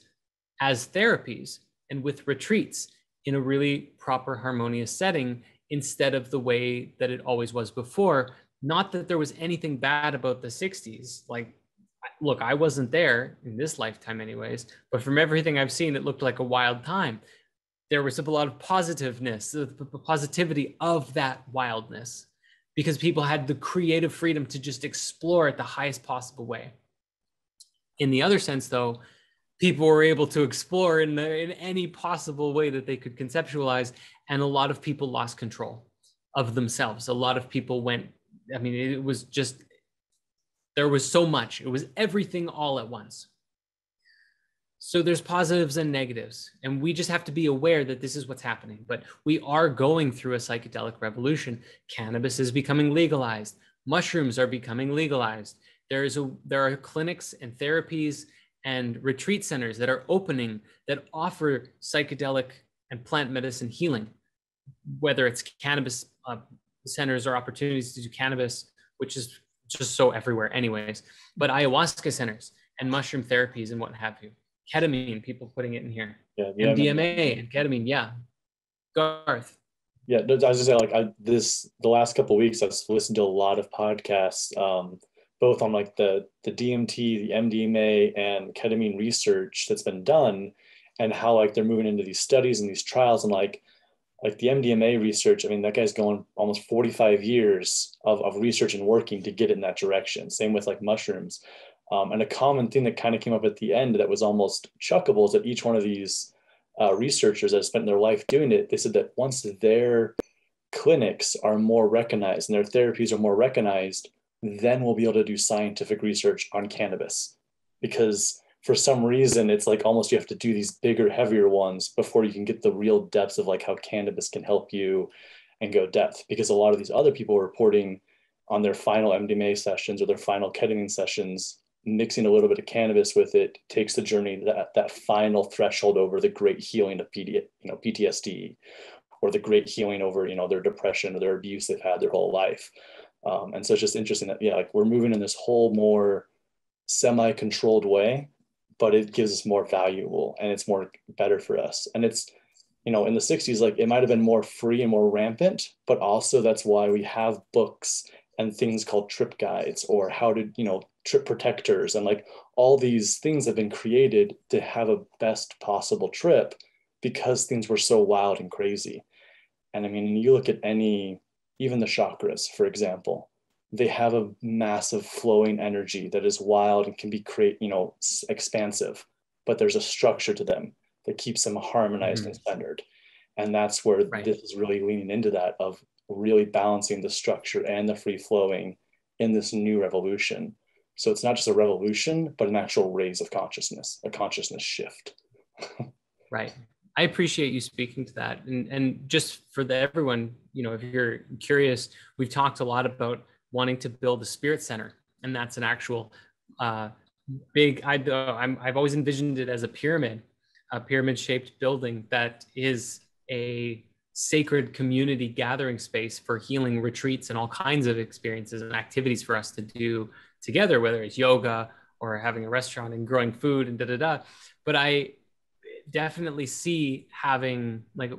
as therapies and with retreats in a really proper, harmonious setting, instead of the way that it always was before. Not that there was anything bad about the 60s. Like, look, I wasn't there in this lifetime anyways, but from everything I've seen, it looked like a wild time. There was a lot of positiveness, the positivity of that wildness, because people had the creative freedom to just explore it the highest possible way. In the other sense, though, people were able to explore in any possible way that they could conceptualize, and a lot of people lost control of themselves. A lot of people went, I mean, it was just, there was so much. It was everything all at once. So there's positives and negatives, and we just have to be aware that this is what's happening. But we are going through a psychedelic revolution. Cannabis is becoming legalized. Mushrooms are becoming legalized. There are clinics and therapies and retreat centers that are opening that offer psychedelic and plant medicine healing, whether it's cannabis centers or opportunities to do cannabis, which is just so everywhere anyways, but ayahuasca centers and mushroom therapies and what have you. Ketamine, people putting it in here. Yeah, MDMA and ketamine. Yeah. Garth. Yeah, I was just saying, like, the last couple of weeks, I've listened to a lot of podcasts, both on like the DMT, the MDMA, and ketamine research that's been done, and how like they're moving into these studies and these trials, and like the MDMA research. I mean, that guy's going almost 45 years of research and working to get in that direction. Same with like mushrooms. And a common thing that kind of came up at the end that was almost chuckable is that each one of these researchers that have spent their life doing it, they said that once their clinics are more recognized and their therapies are more recognized, then we'll be able to do scientific research on cannabis. Because for some reason, it's like almost you have to do these bigger, heavier ones before you can get the real depths of like how cannabis can help you and go depth. Because a lot of these other people are reporting on their final MDMA sessions or their final ketamine sessions, mixing a little bit of cannabis with it takes the journey, that final threshold over the great healing of PTSD, or the great healing over, their depression or their abuse they've had their whole life. And so it's just interesting that, like we're moving in this whole more semi-controlled way, but it gives us more valuable and it's more better for us. And it's, in the 60s, like it might've been more free and more rampant, but also that's why we have books and things called trip guides, or how to, trip protectors, and like all these things have been created to have a best possible trip because things were so wild and crazy. And I mean, you look at even the chakras, for example, they have a massive flowing energy that is wild and can be expansive, but there's a structure to them that keeps them harmonized and centered. And that's where this is really leaning into that, of really balancing the structure and the free flowing in this new revolution. So it's not just a revolution, but an actual raise of consciousness, a consciousness shift. Right. I appreciate you speaking to that. And just for everyone, if you're curious, we've talked a lot about wanting to build a spirit center. And that's an actual big, I've always envisioned it as a pyramid-shaped building that is a sacred community gathering space for healing retreats and all kinds of experiences and activities for us to do together, whether it's yoga or having a restaurant and growing food and da-da-da. But I definitely see having, like,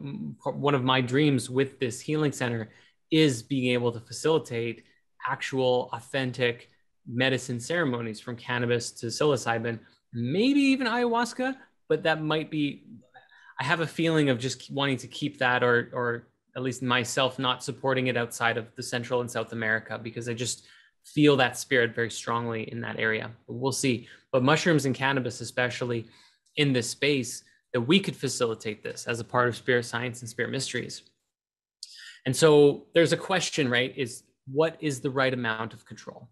one of my dreams with this healing center is being able to facilitate actual authentic medicine ceremonies, from cannabis to psilocybin, maybe even ayahuasca, but that might be, I have a feeling of just wanting to keep that, or at least myself not supporting it outside of the Central and South America, because I just feel that spirit very strongly in that area. But we'll see. But mushrooms and cannabis, especially in this space, that we could facilitate this as a part of spirit science and spirit mysteries. And so there's a question, right? What is the right amount of control?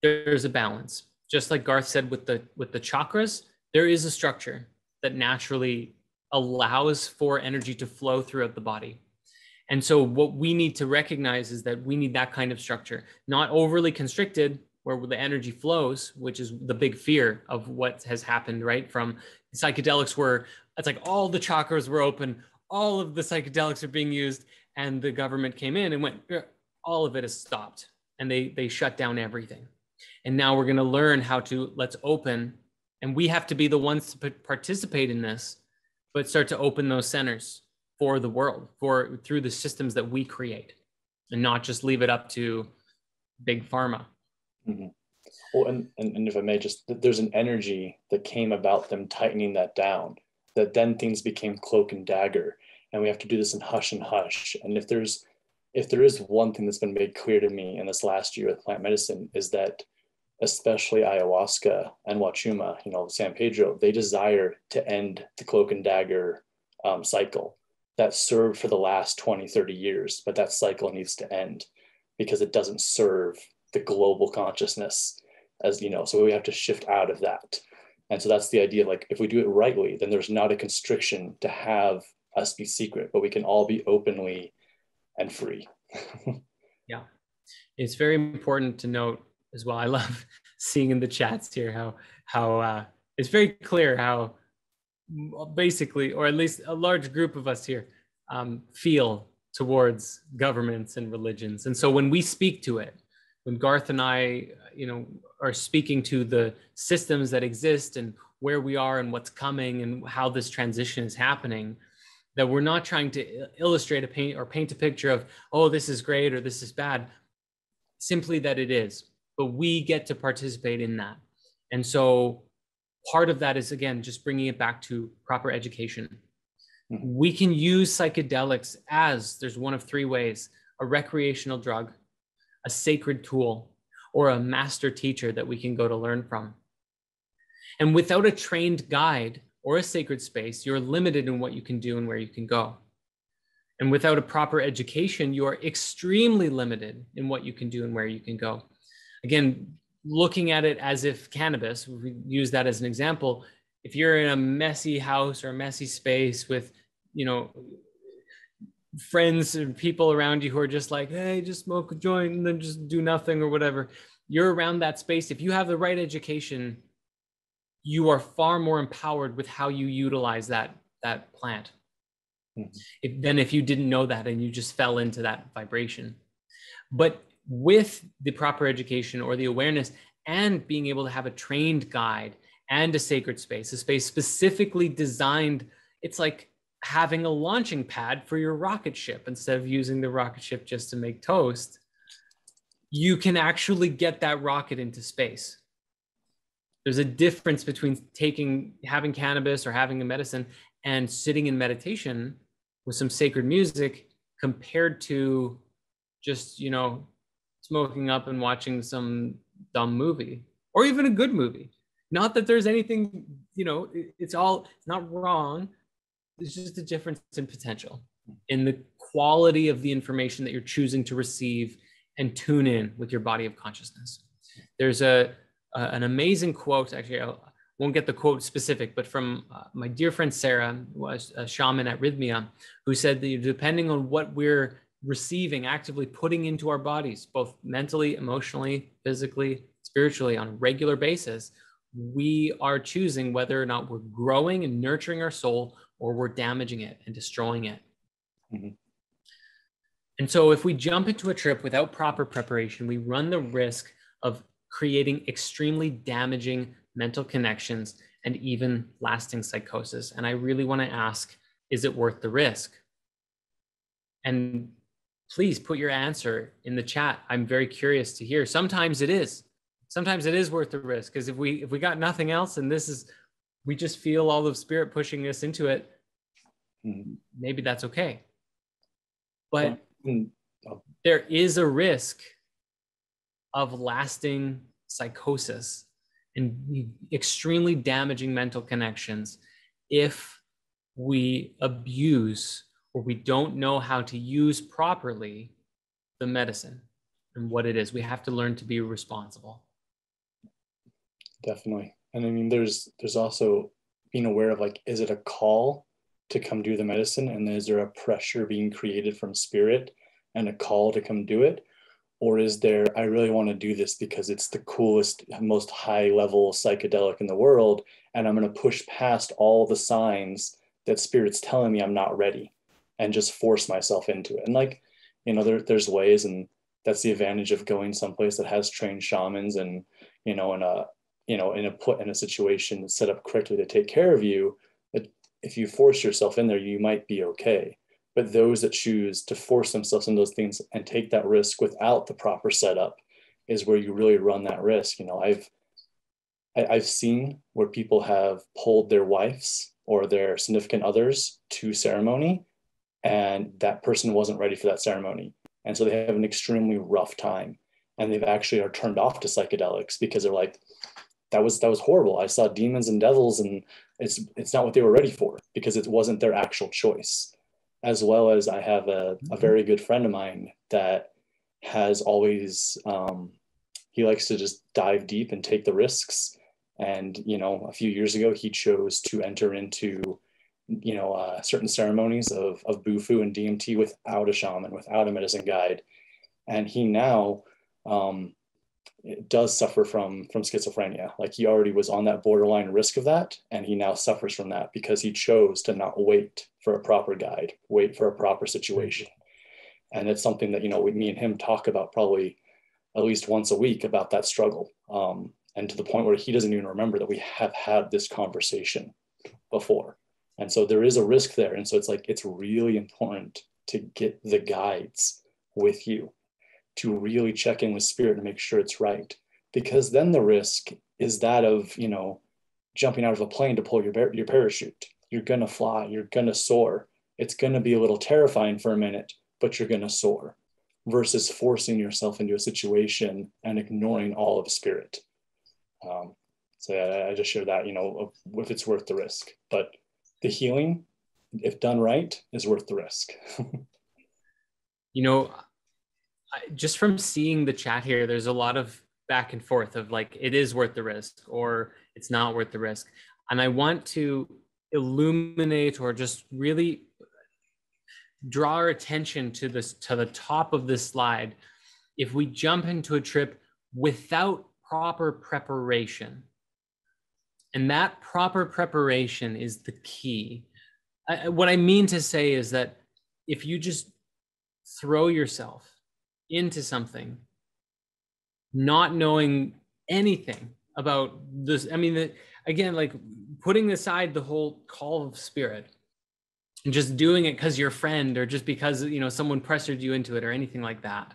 There's a balance. Just like Garth said with the chakras, there is a structure that naturally allows for energy to flow throughout the body. And so what we need to recognize is that we need that kind of structure, not overly constricted, where the energy flows, which is the big fear of what has happened, right? From psychedelics, where it's like all the chakras were open, all of the psychedelics are being used, and the government came in and went, all of it is stopped, and they shut down everything. And now we're going to learn how to, let's open, and we have to be the ones to participate in this, but start to open those centers for the world, through the systems that we create, and not just leave it up to big pharma. Mm-hmm. Well, and if I may, just, there's an energy that came about them tightening that down, that then things became cloak and dagger, and we have to do this in hush and hush. And if there is one thing that's been made clear to me in this last year with plant medicine, is that especially ayahuasca and wachuma, San Pedro, they desire to end the cloak and dagger cycle that served for the last 20, 30 years, but that cycle needs to end because it doesn't serve the global consciousness, so we have to shift out of that. And so that's the idea, like, if we do it rightly, then there's not a constriction to have us be secret, but we can all be openly and free. Yeah. It's very important to note as well. I love seeing in the chats here how it's very clear how basically, or at least a large group of us here, feel towards governments and religions. And so when we speak to it, when Garth and I, are speaking to the systems that exist and where we are and what's coming and how this transition is happening, that we're not trying to illustrate paint a picture of, oh, this is great or this is bad, simply that it is. But we get to participate in that. And so part of that is, again, just bringing it back to proper education. Mm-hmm. We can use psychedelics as, there's one of three ways: a recreational drug, a sacred tool, or a master teacher that we can go to learn from. And without a trained guide or a sacred space, you're limited in what you can do and where you can go. And without a proper education, you are extremely limited in what you can do and where you can go. Again, looking at it as if cannabis, we use that as an example, if you're in a messy house or a messy space with, friends and people around you who are just like, hey, just smoke a joint and then just do nothing or whatever, you're around that space. If you have the right education, you are far more empowered with how you utilize that plant than if you didn't know that and you just fell into that vibration. But with the proper education or the awareness and being able to have a trained guide and a sacred space, a space specifically designed, it's like having a launching pad for your rocket ship instead of using the rocket ship just to make toast. you can actually get that rocket into space. There's a difference between having cannabis or having a medicine and sitting in meditation with some sacred music compared to just, smoking up and watching some dumb movie or even a good movie. Not that there's anything, it's not wrong. There's just a difference in potential, in the quality of the information that you're choosing to receive and tune in with your body of consciousness. There's an amazing quote, actually, I won't get the quote specific, but from my dear friend Sarah, who was a shaman at Rhythmia, who said that depending on what we're receiving, actively putting into our bodies, both mentally, emotionally, physically, spiritually, on a regular basis, we are choosing whether or not we're growing and nurturing our soul or we're damaging it and destroying it. Mm-hmm. And so if we jump into a trip without proper preparation, we run the risk of creating extremely damaging mental connections and even lasting psychosis. And I really want to ask, is it worth the risk? And please put your answer in the chat. I'm very curious to hear. Sometimes it is. Sometimes it is worth the risk, because if we got nothing else and we just feel all of spirit pushing us into it, maybe that's okay. But there is a risk of lasting psychosis and extremely damaging mental connections if we abuse or we don't know how to use properly the medicine and what it is. We have to learn to be responsible. Definitely. And I mean, there's also being aware of, like, is it a call to come do the medicine? And is there a pressure being created from spirit and a call to come do it? Or is there, I really want to do this because it's the coolest, most high level psychedelic in the world, and I'm going to push past all the signs that spirit's telling me I'm not ready and just force myself into it? And, like, there's ways, and that's the advantage of going someplace that has trained shamans and, in a situation that's set up correctly to take care of you, that if you force yourself in there, you might be okay. But those that choose to force themselves into those things and take that risk without the proper setup is where you really run that risk. I've seen where people have pulled their wives or their significant others to ceremony, and that person wasn't ready for that ceremony. And so they have an extremely rough time, and they've actually are turned off to psychedelics because they're like, that was horrible. I saw demons and devils, and it's not what they were ready for, because it wasn't their actual choice. As well as I have a very good friend of mine that has always, he likes to just dive deep and take the risks. And, a few years ago, he chose to enter into, certain ceremonies of Bufu and DMT without a shaman, without a medicine guide. And he now does suffer from schizophrenia. Like, he already was on that borderline risk of that, and he now suffers from that because he chose to not wait for a proper guide, wait for a proper situation. And it's something that, me and him talk about probably at least once a week about that struggle, and to the point where he doesn't even remember that we have had this conversation before. And so there is a risk there. And so it's like, it's really important to get the guides with you, to really check in with spirit and make sure it's right. Because then the risk is that of, jumping out of a plane to pull your parachute. You're going to fly, you're going to soar. It's going to be a little terrifying for a minute, but you're going to soar, versus forcing yourself into a situation and ignoring all of spirit. So yeah, I just share that, if it's worth the risk. But the healing, if done right, is worth the risk. Just from seeing the chat here, there's a lot of back and forth of, like, it is worth the risk or it's not worth the risk. And I want to illuminate or just really draw our attention to the top of this slide. If we jump into a trip without proper preparation, and that proper preparation is the key. What I mean to say is that if you just throw yourself into something, not knowing anything about this, again, like, putting aside the whole call of spirit and just doing it because you're a friend or just because, someone pressured you into it or anything like that.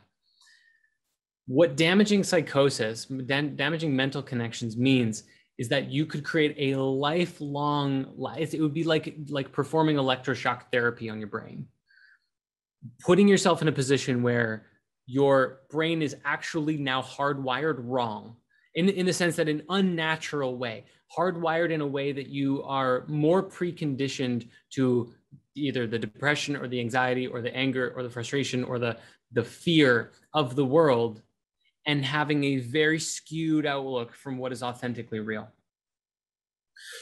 What damaging psychosis, damaging mental connections means is that you could create a lifelong life. It would be like performing electroshock therapy on your brain, putting yourself in a position where your brain is actually now hardwired wrong, in the sense that an unnatural way, hardwired in a way that you are more preconditioned to either the depression or the anxiety or the anger or the frustration or the fear of the world, and having a very skewed outlook from what is authentically real.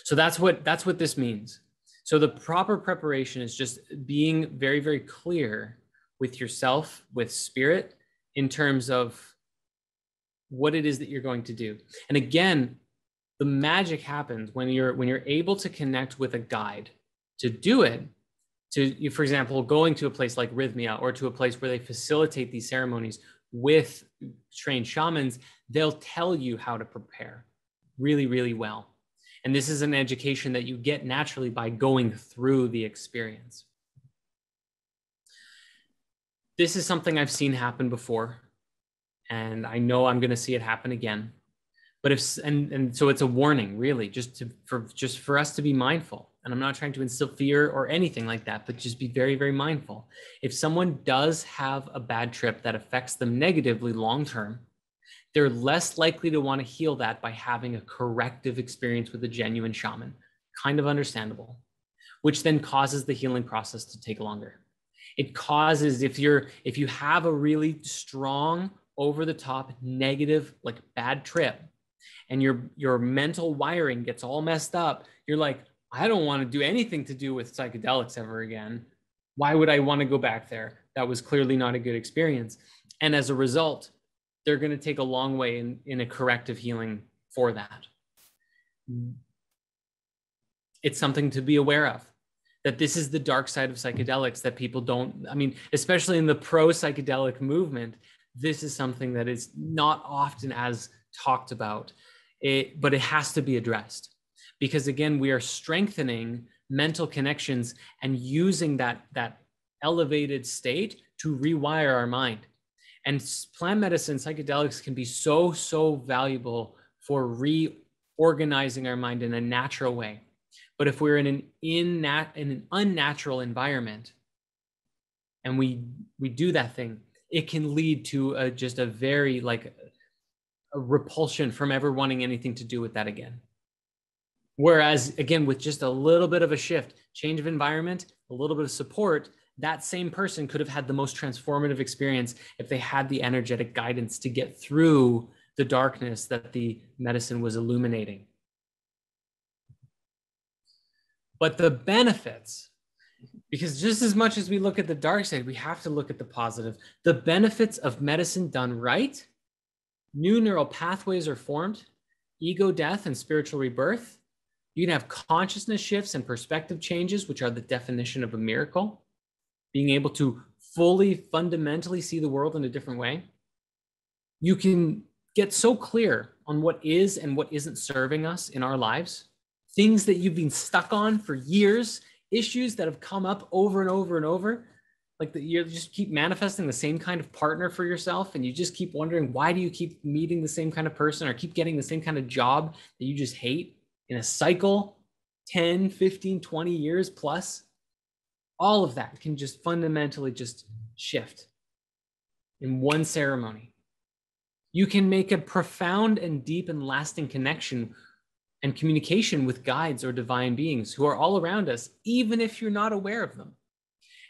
So that's what this means. So the proper preparation is just being very, very clear with yourself, with spirit, in terms of what it is that you're going to do. And again, the magic happens when you're able to connect with a guide to do it. To, for example, going to a place like Rhythmia, or to a place where they facilitate these ceremonies with trained shamans, they'll tell you how to prepare really, really well. And this is an education that you get naturally by going through the experience. This is something I've seen happen before, and I know I'm going to see it happen again. But so it's a warning, really, just for us to be mindful. And I'm not trying to instill fear or anything like that, but just be very, very mindful. If someone does have a bad trip that affects them negatively long-term, they're less likely to want to heal that by having a corrective experience with a genuine shaman. Kind of understandable, which then causes the healing process to take longer. It causes, if you have a really strong, over-the-top, negative, like bad trip, and your mental wiring gets all messed up, you're like, I don't want to do anything to do with psychedelics ever again. Why would I want to go back there? That was clearly not a good experience. And as a result, they're going to take a long way in a corrective healing for that. It's something to be aware of, that this is the dark side of psychedelics that people don't, I mean, especially in the pro-psychedelic movement, this is something that is not often as talked about, but it has to be addressed. Because again, we are strengthening mental connections and using that elevated state to rewire our mind. And plant medicine, psychedelics can be so, so valuable for reorganizing our mind in a natural way. But if we're in an unnatural environment and we do that thing, it can lead to just a very like a repulsion from ever wanting anything to do with that again. Whereas again, with just a little bit of a shift, change of environment, a little bit of support, that same person could have had the most transformative experience if they had the energetic guidance to get through the darkness that the medicine was illuminating. But the benefits, because just as much as we look at the dark side, we have to look at the positive. The benefits of medicine done right: new neural pathways are formed, ego death and spiritual rebirth. You can have consciousness shifts and perspective changes, which are the definition of a miracle. Being able to fully, fundamentally see the world in a different way. You can get so clear on what is and what isn't serving us in our lives. Things that you've been stuck on for years, issues that have come up over and over and over. Like you just keep manifesting the same kind of partner for yourself, and you just keep wondering, why do you keep meeting the same kind of person or keep getting the same kind of job that you just hate in a cycle, 10, 15, 20 years plus? All of that can just fundamentally just shift in one ceremony. You can make a profound and deep and lasting connection and communication with guides or divine beings who are all around us, even if you're not aware of them.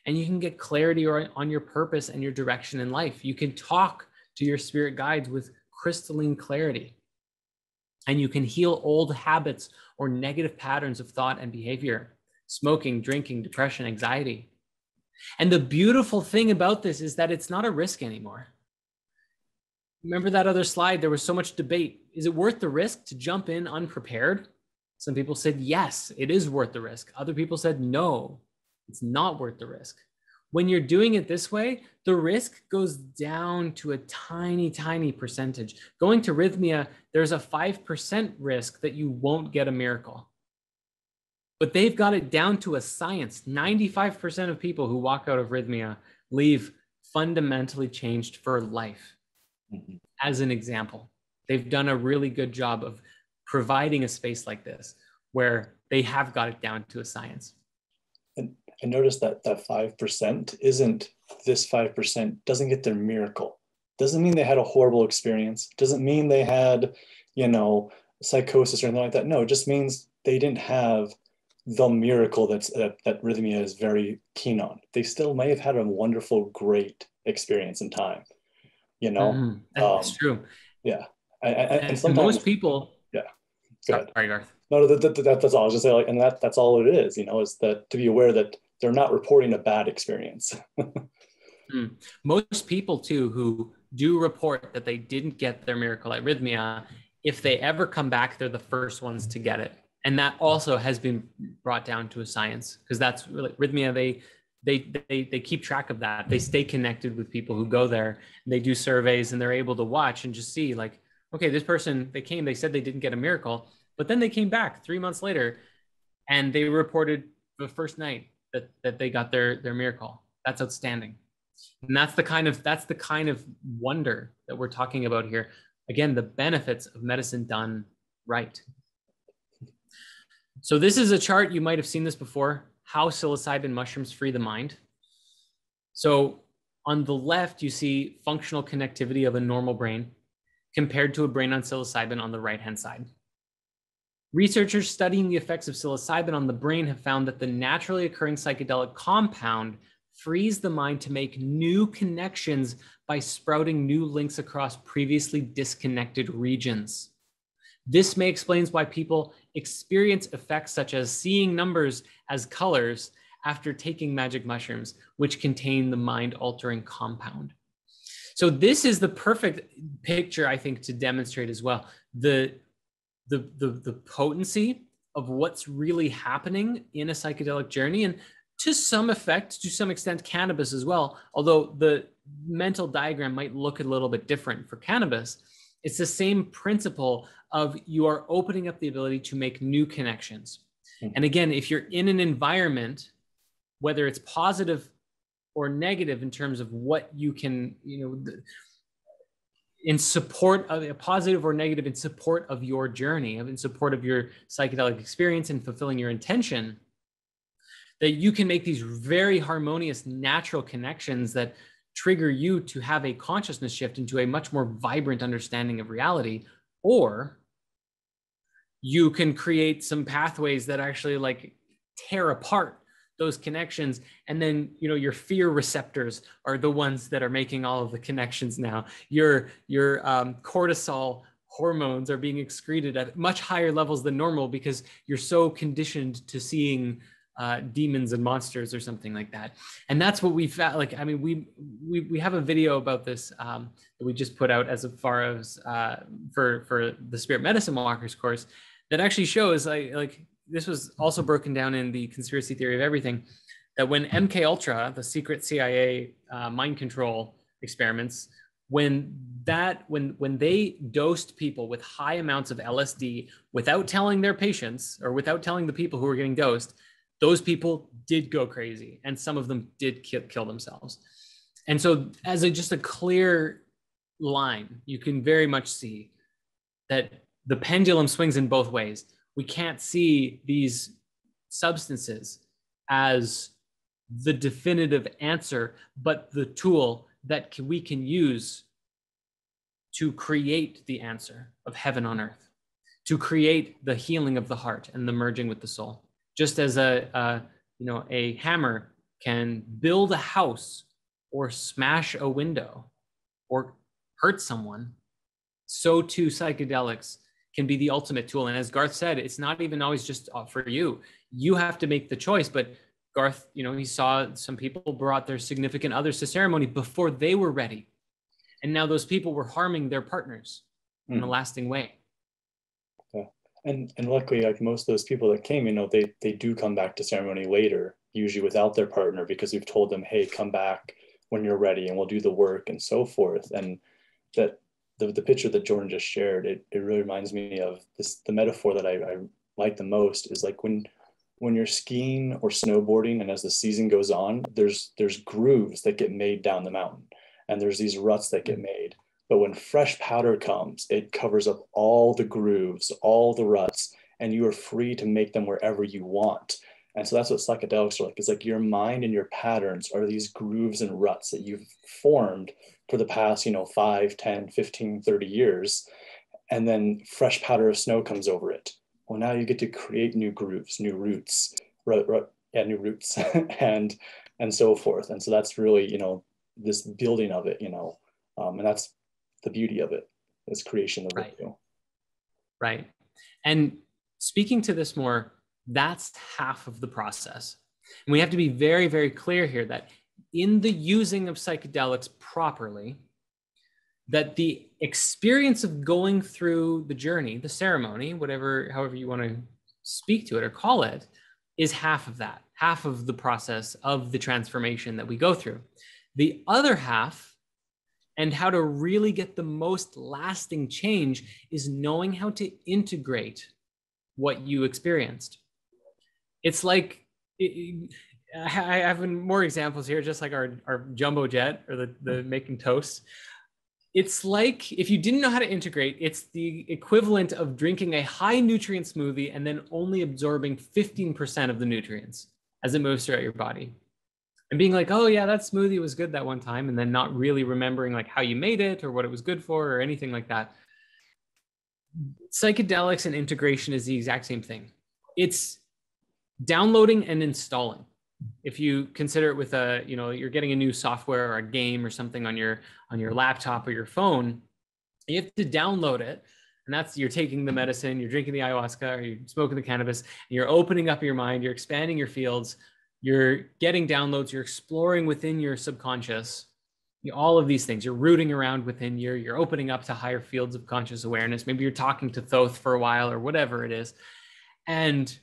And you can get clarity on your purpose and your direction in life. You can talk to your spirit guides with crystalline clarity. And you can heal old habits or negative patterns of thought and behavior: smoking, drinking, depression, anxiety. And the beautiful thing about this is that it's not a risk anymore. Remember that other slide? There was so much debate. Is it worth the risk to jump in unprepared? Some people said, yes, it is worth the risk. Other people said, no, it's not worth the risk. When you're doing it this way, the risk goes down to a tiny, tiny percentage. Going to Rhythmia, there's a 5% risk that you won't get a miracle. But they've got it down to a science. 95% of people who walk out of Rhythmia leave fundamentally changed for life. as an example. They've done a really good job of providing a space like this where they have got it down to a science. And I noticed that that 5% isn't, this 5% doesn't get their miracle. Doesn't mean they had a horrible experience. Doesn't mean they had, you know, psychosis or anything like that. No, it just means they didn't have the miracle that Rhythmia is very keen on. They still may have had a wonderful, great experience in time, you know? That's true. Yeah. And sometimes most people, yeah, go ahead. Sorry, Garth. No, that's all I was just saying, like, and that's all it is, you know, is that to be aware that they're not reporting a bad experience. Most people too who do report that they didn't get their miracle at Rhythmia, if they ever come back, they're the first ones to get it. And that also has been brought down to a science, because that's really Rhythmia. They keep track of that. They stay connected with people who go there. They do surveys, and they're able to watch and just see, like, okay, this person, they came, they said they didn't get a miracle, but then they came back 3 months later and they reported the first night that they got their miracle. That's outstanding. And that's the kind of wonder that we're talking about here. Again, the benefits of medicine done right. So this is a chart, you might have seen this before, how psilocybin mushrooms free the mind. So on the left, you see functional connectivity of a normal brain compared to a brain on psilocybin on the right-hand side. Researchers studying the effects of psilocybin on the brain have found that the naturally occurring psychedelic compound frees the mind to make new connections by sprouting new links across previously disconnected regions. This may explain why people experience effects such as seeing numbers as colors after taking magic mushrooms, which contain the mind-altering compound. So this is the perfect picture, I think, to demonstrate as well the potency of what's really happening in a psychedelic journey, and to some extent, cannabis as well. Although the mental diagram might look a little bit different for cannabis, it's the same principle of you are opening up the ability to make new connections. And again, if you're in an environment, whether it's positive or negative in terms of what you can, in support of a positive or negative in support of your journey, in support of your psychedelic experience and fulfilling your intention, that you can make these very harmonious, natural connections that trigger you to have a consciousness shift into a much more vibrant understanding of reality. Or you can create some pathways that actually like tear apart those connections, and then your fear receptors are the ones that are making all of the connections now. Your cortisol hormones are being excreted at much higher levels than normal because you're so conditioned to seeing demons and monsters or something like that. And that's what we found. Like, I mean, we have a video about this that we just put out as far as for the Spirit Medicine Walkers course that actually shows like this was also broken down in the Conspiracy Theory of Everything, that when MK Ultra, the secret CIA mind control experiments, when they dosed people with high amounts of LSD without telling their patients or without telling the people who were getting dosed, those people did go crazy, and some of them did kill themselves. And so as just a clear line, you can very much see that the pendulum swings in both ways. We can't see these substances as the definitive answer, but the tool that we can use to create the answer of heaven on earth, to create the healing of the heart and the merging with the soul. Just as a hammer can build a house or smash a window or hurt someone, so too psychedelics can be the ultimate tool. And as Garth said, it's not even always just for you. You have to make the choice. But Garth, he saw some people brought their significant others to ceremony before they were ready. And now those people were harming their partners in a lasting way. Yeah. And luckily, like most of those people that came, they do come back to ceremony later, usually without their partner, because we've told them, hey, come back when you're ready and we'll do the work and so forth. And that the picture that Jordan just shared, it really reminds me of the metaphor that I like the most is like when you're skiing or snowboarding, and as the season goes on, there's grooves that get made down the mountain, and there's these ruts that get made. But when fresh powder comes, it covers up all the grooves, all the ruts, and you are free to make them wherever you want. And so that's what psychedelics are like. It's like your mind and your patterns are these grooves and ruts that you've formed for the past, 5, 10, 15, 30 years. And then fresh powder of snow comes over it. Well, now you get to create new grooves, new roots, new roots and so forth. And so that's really, this building of it, and that's the beauty of it, is creation of Right. it too. Right. And speaking to this more, that's half of the process. And we have to be very, very clear here that in the using of psychedelics properly, that the experience of going through the journey, the ceremony, however you want to speak to it or call it, is half of that, half of the process of the transformation that we go through. The other half, and how to really get the most lasting change, is knowing how to integrate what you experienced. It's like, I have more examples here, just like our jumbo jet or the making toast. It's like, if you didn't know how to integrate, it's the equivalent of drinking a high nutrient smoothie and then only absorbing 15% of the nutrients as it moves throughout your body. And being like, oh yeah, that smoothie was good that one time, and then not really remembering like how you made it or what it was good for or anything like that. Psychedelics and integration is the exact same thing. It's downloading and installing. If you consider it with you're getting a new software or a game or something on your laptop or your phone, you have to download it. And that's, you're taking the medicine, you're drinking the ayahuasca, or you're smoking the cannabis, and you're opening up your mind, you're expanding your fields, you're getting downloads, you're exploring within your subconscious, all of these things, you're rooting around within you're opening up to higher fields of conscious awareness. Maybe you're talking to Thoth for a while or whatever it is. And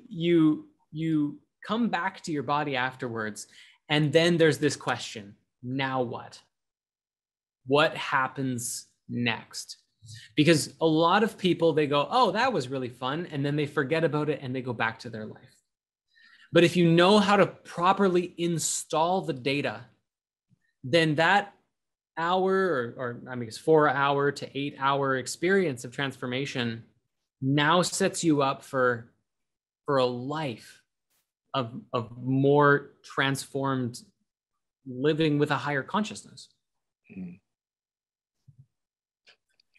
you come back to your body afterwards, and then there's this question: now what? What happens next? Because a lot of people, they go, oh, that was really fun, and then they forget about it and they go back to their life. But if you know how to properly install the data, then that hour or I mean, it's 4 hour to 8 hour experience of transformation now sets you up for a life of more transformed living with a higher consciousness. Mm-hmm.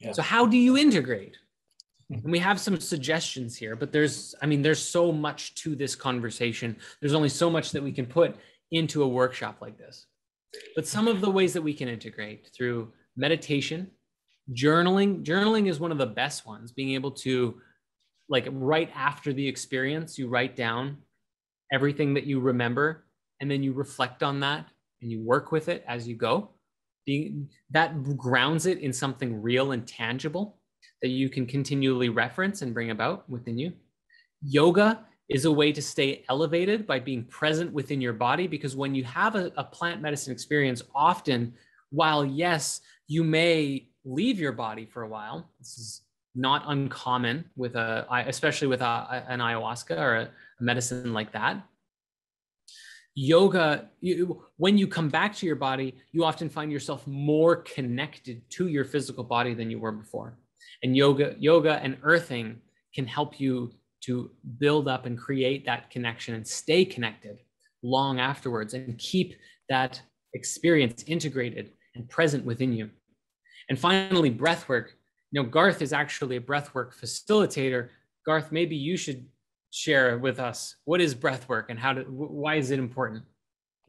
Yeah. So how do you integrate? And we have some suggestions here, but there's so much to this conversation. There's only so much that we can put into a workshop like this. But some of the ways that we can integrate through meditation, journaling is one of the best ones. Being able to, like, right after the experience, you write down everything that you remember, and then you reflect on that and you work with it as you go. That grounds it in something real and tangible that you can continually reference and bring about within you. Yoga is a way to stay elevated by being present within your body, because when you have a plant medicine experience, often, while yes, you may leave your body for a while, this is not uncommon with especially with an ayahuasca or a medicine like that. Yoga, when you come back to your body, you often find yourself more connected to your physical body than you were before. And yoga and earthing can help you to build up and create that connection and stay connected long afterwards and keep that experience integrated and present within you. And finally, breath work. Garth is actually a breathwork facilitator. Garth, maybe you should share with us, what is breathwork and why is it important?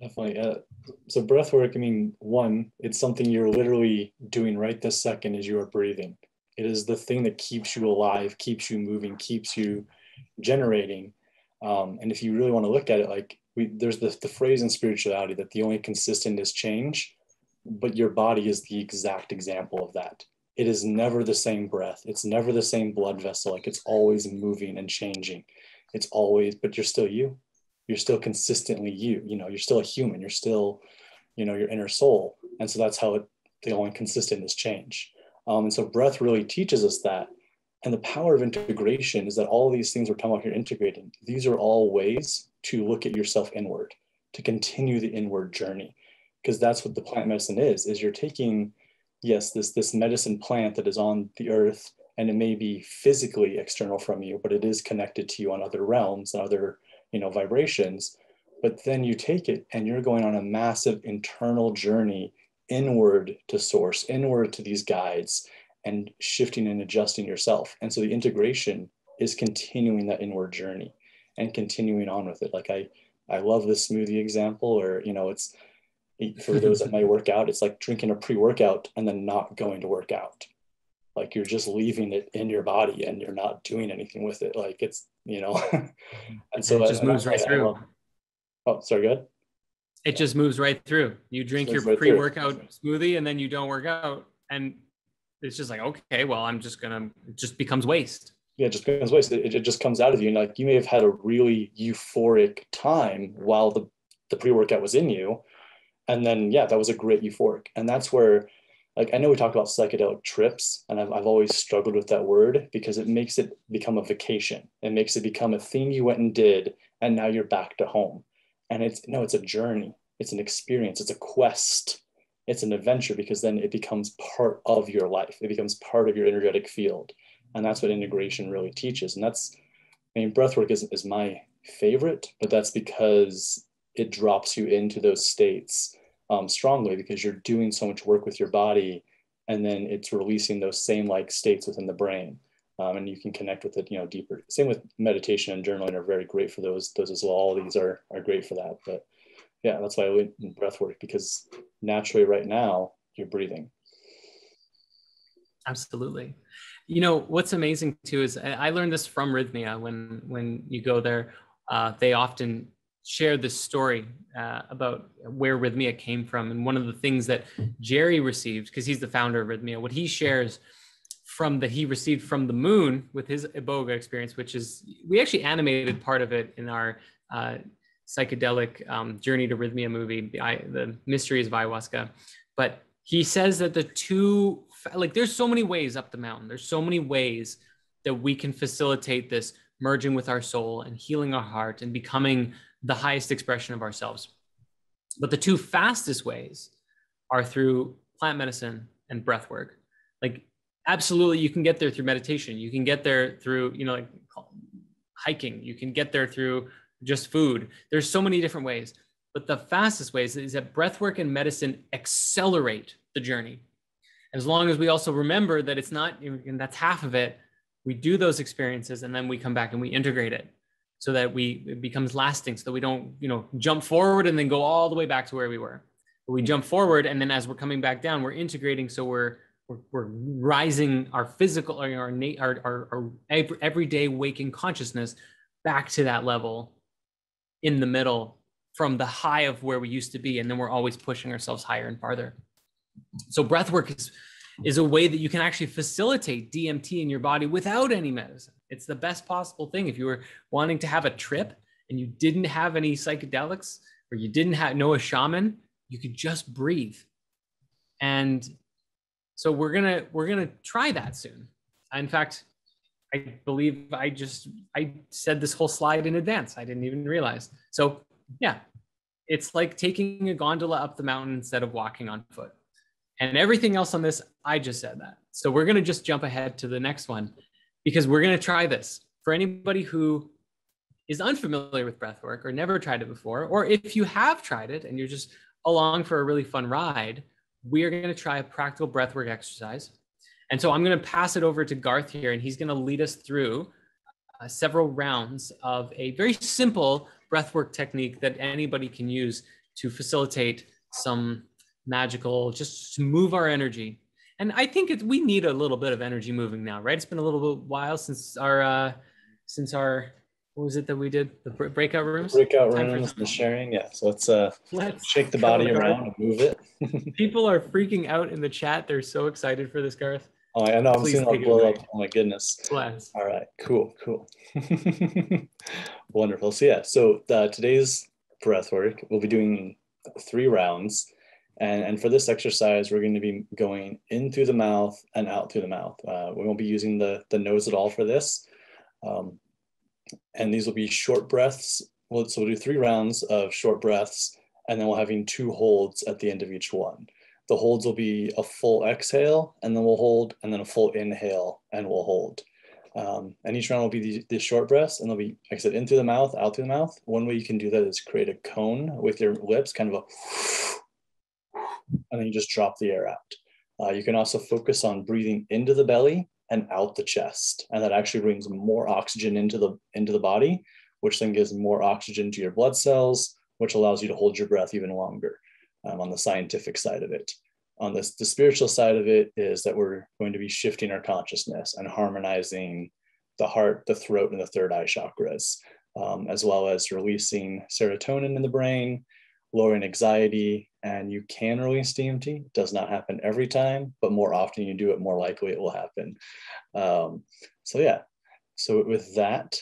Definitely. So breathwork, one, it's something you're literally doing right this second as you are breathing. It is the thing that keeps you alive, keeps you moving, keeps you generating. And if you really want to look at it, there's the phrase in spirituality that the only consistent is change, but your body is the exact example of that. It is never the same breath. It's never the same blood vessel. It's always moving and changing. It's always, but you're still you. You're still consistently you. You're still a human. You're still, your inner soul. And so that's how the only consistent is change. And so breath really teaches us that. And the power of integration is that all these things we're talking about here integrating, these are all ways to look at yourself inward, to continue the inward journey. Because that's what the plant medicine is you're taking yes, this medicine plant that is on the earth, and it may be physically external from you, but it is connected to you on other realms and other, vibrations. But then you take it and you're going on a massive internal journey inward to source, inward to these guides, and shifting and adjusting yourself. And so the integration is continuing that inward journey and continuing on with it. Like I love this smoothie example, or, it's, for those that might work out, it's like drinking a pre-workout and then not going to work out. Like you're just leaving it in your body and you're not doing anything with it. Like it's, and so it just moves right through. Oh, sorry, go ahead. It just moves right through. You drink your pre-workout smoothie and then you don't work out. And it's just like, okay, well, it just becomes waste. Yeah, it just becomes waste. It just comes out of you. And like, you may have had a really euphoric time while the pre-workout was in you. And then, yeah, that was a great euphoric. And that's where, like, I know we talked about psychedelic trips, and I've always struggled with that word because it makes it become a vacation. It makes it become a thing you went and did, and now you're back to home. And it's a journey. It's an experience. It's a quest. It's an adventure, because then it becomes part of your life. It becomes part of your energetic field. And that's what integration really teaches. And breathwork is my favorite, but that's because it drops you into those states strongly, because you're doing so much work with your body, and then it's releasing those same like states within the brain, and you can connect with it, deeper. Same with meditation and journaling are very great for those as well. All these are great for that. But yeah, that's why I went in breath work, because naturally right now you're breathing. Absolutely. What's amazing too is I learned this from Rhythmia. When you go there, they often share this story about where Rhythmia came from. And one of the things that Jerry received, because he's the founder of Rhythmia, what he shares he received from the moon with his Iboga experience, which is, we actually animated part of it in our psychedelic Journey to Rhythmia movie, the Mysteries of Ayahuasca. But he says that there's so many ways up the mountain. There's so many ways that we can facilitate this merging with our soul and healing our heart and becoming the highest expression of ourselves. But the two fastest ways are through plant medicine and breath work. Like, absolutely, you can get there through meditation. You can get there through, like hiking. You can get there through just food. There's so many different ways. But the fastest ways is that breath work and medicine accelerate the journey. As long as we also remember that it's not, and that's half of it, we do those experiences and then we come back and we integrate it, so that it becomes lasting, so that we don't, jump forward and then go all the way back to where we were. But we jump forward, and then as we're coming back down, we're integrating. So we're rising our physical, our everyday waking consciousness back to that level in the middle, from the high of where we used to be. And then we're always pushing ourselves higher and farther. So breath work is a way that you can actually facilitate DMT in your body without any medicine. It's the best possible thing. If you were wanting to have a trip and you didn't have any psychedelics, or you didn't know a shaman, you could just breathe. And so we're gonna try that soon. In fact, I believe I said this whole slide in advance. I didn't even realize. So yeah, it's like taking a gondola up the mountain instead of walking on foot. And everything else on this, I just said that. So we're gonna just jump ahead to the next one, because we're gonna try this. For anybody who is unfamiliar with breathwork or never tried it before, or if you have tried it and you're just along for a really fun ride, we are gonna try a practical breathwork exercise. And so I'm gonna pass it over to Garth here, and he's gonna lead us through several rounds of a very simple breathwork technique that anybody can use to facilitate some magical, just to move our energy. And I think we need a little bit of energy moving now, right? It's been a little bit while since our what was it that we did? The breakout rooms? Breakout rooms, the sharing. Yeah. So let's shake the body around and move it. People are freaking out in the chat. They're so excited for this, Garth. Oh, I know. I'm seeing it blow up. Oh my goodness. Bless. All right. Cool. Wonderful. So yeah, today's breath work, we'll be doing 3 rounds. And for this exercise, we're going to be going in through the mouth and out through the mouth. We won't be using the nose at all for this. And these will be short breaths. So we'll do 3 rounds of short breaths, and then we'll having 2 holds at the end of each one. The holds will be a full exhale, and then we'll hold, and then a full inhale, and we'll hold. And each round will be these short breaths, and they'll be, like I said, in through the mouth, out through the mouth. One way you can do that is create a cone with your lips, kind of a, and then you just drop the air out. You can also focus on breathing into the belly and out the chest, and that actually brings more oxygen into the body, which then gives more oxygen to your blood cells, which allows you to hold your breath even longer. On the scientific side of it. On the spiritual side of it is that we're going to be shifting our consciousness and harmonizing the heart, the throat, and the third eye chakras, as well as releasing serotonin in the brain, lowering anxiety, and you can release DMT. It does not happen every time, but more often you do it, more likely it will happen. So with that,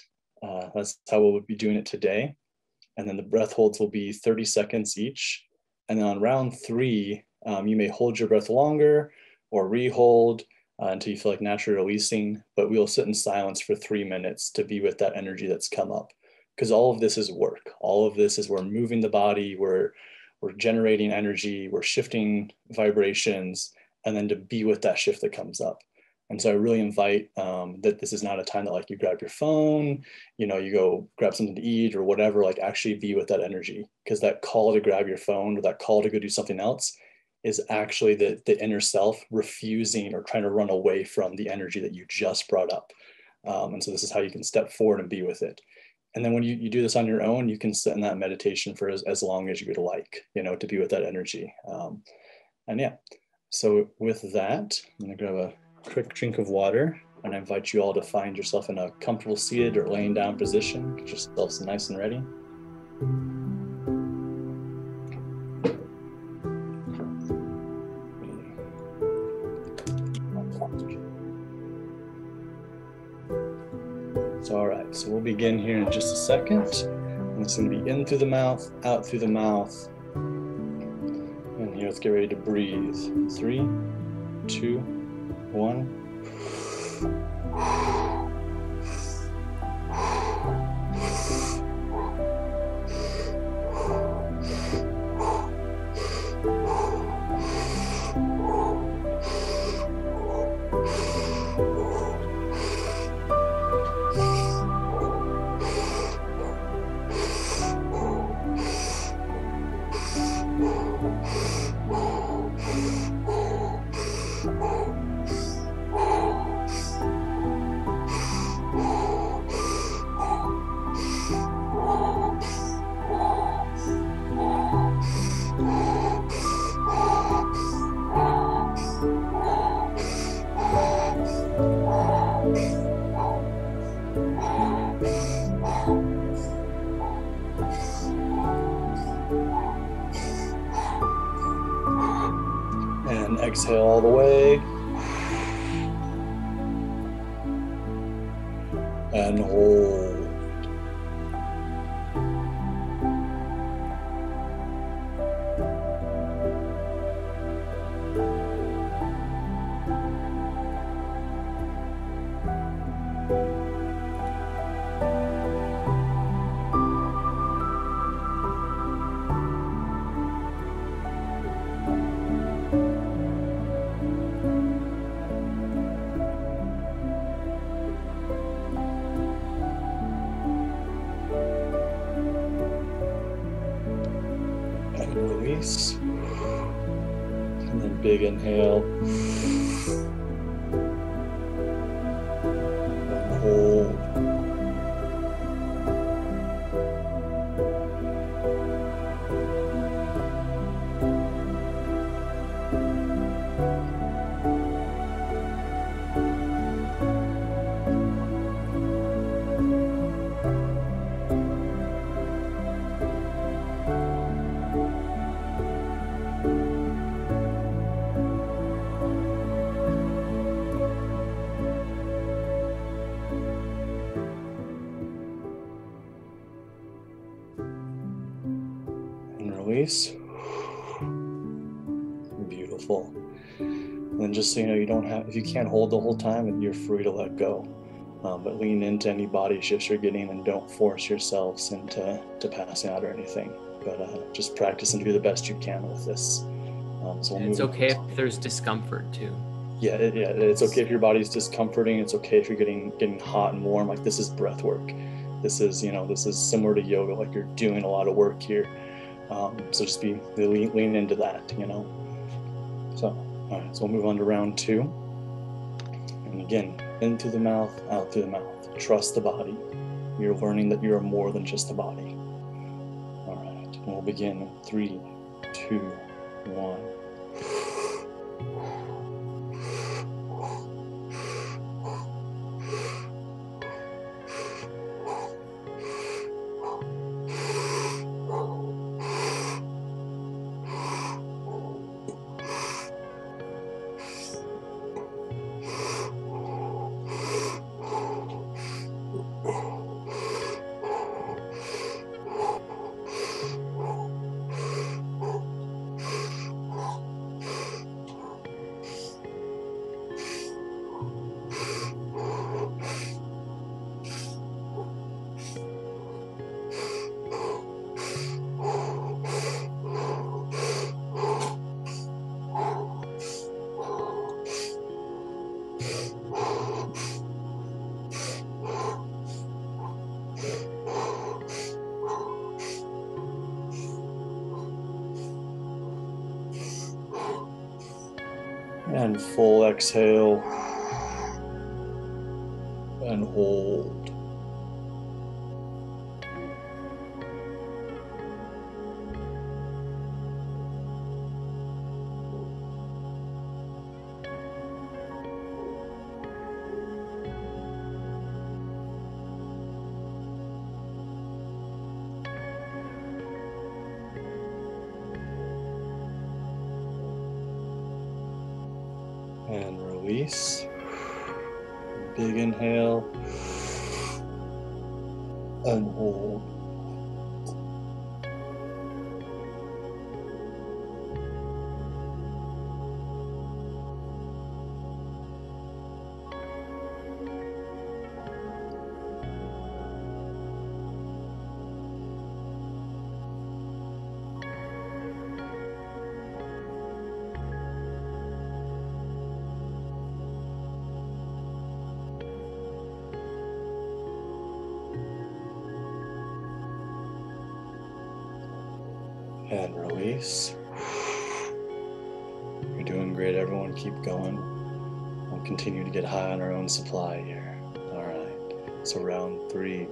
that's how we'll be doing it today. And then the breath holds will be 30 seconds each. And then on round 3, you may hold your breath longer or re-hold until you feel like naturally releasing, but we'll sit in silence for 3 minutes to be with that energy that's come up. Because all of this is work. All of this is we're moving the body, we're generating energy, we're shifting vibrations, and then to be with that shift that comes up. And so I really invite that this is not a time that like you grab your phone, you go grab something to eat or whatever, like actually be with that energy, because that call to grab your phone or that call to go do something else is actually the inner self refusing or trying to run away from the energy that you just brought up. And so this is how you can step forward and be with it. And then when you do this on your own, you can sit in that meditation for as long as you would like, to be with that energy. So with that, I'm gonna grab a quick drink of water, and I invite you all to find yourself in a comfortable seated or laying down position. Get yourselves nice and ready. So all right, so we'll begin here in just a second. And it's going to be in through the mouth, out through the mouth. And here, let's get ready to breathe. 3, 2, 1. And exhale all the way. And hold. Release, and then big inhale, and hold. Release. Beautiful. And then just so you know, you don't have, if you can't hold the whole time, you're free to let go. But lean into any body shifts you're getting and don't force yourselves into passing out or anything. But just practice and do the best you can with this. So we'll It's move okay if there's discomfort too. Yeah, it's okay if your body's discomforting. It's okay if you're getting hot and warm. Like, this is breath work. This is similar to yoga. Like, you're doing a lot of work here. So just lean into that. So, all right. So we'll move on to round 2. And again, in through the mouth, out through the mouth. Trust the body. You're learning that you are more than just the body. All right. And we'll begin in 3, 2, 1. And full exhale and hold. And release. Big inhale and hold. And release. You're doing great, everyone. Keep going. We'll continue to get high on our own supply here. All right. So round 3.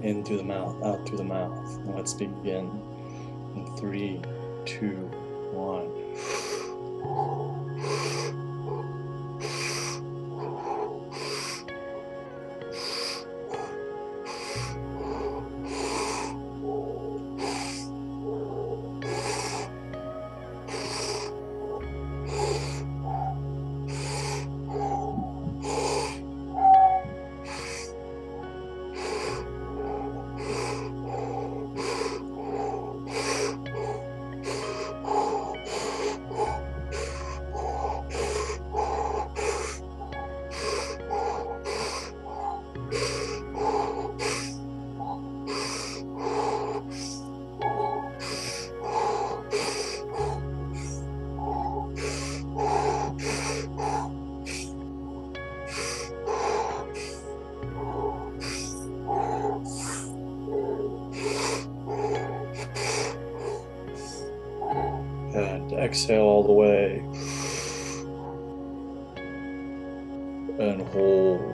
In through the mouth, out through the mouth. And let's begin in 3, 2, 1. And exhale all the way. And hold.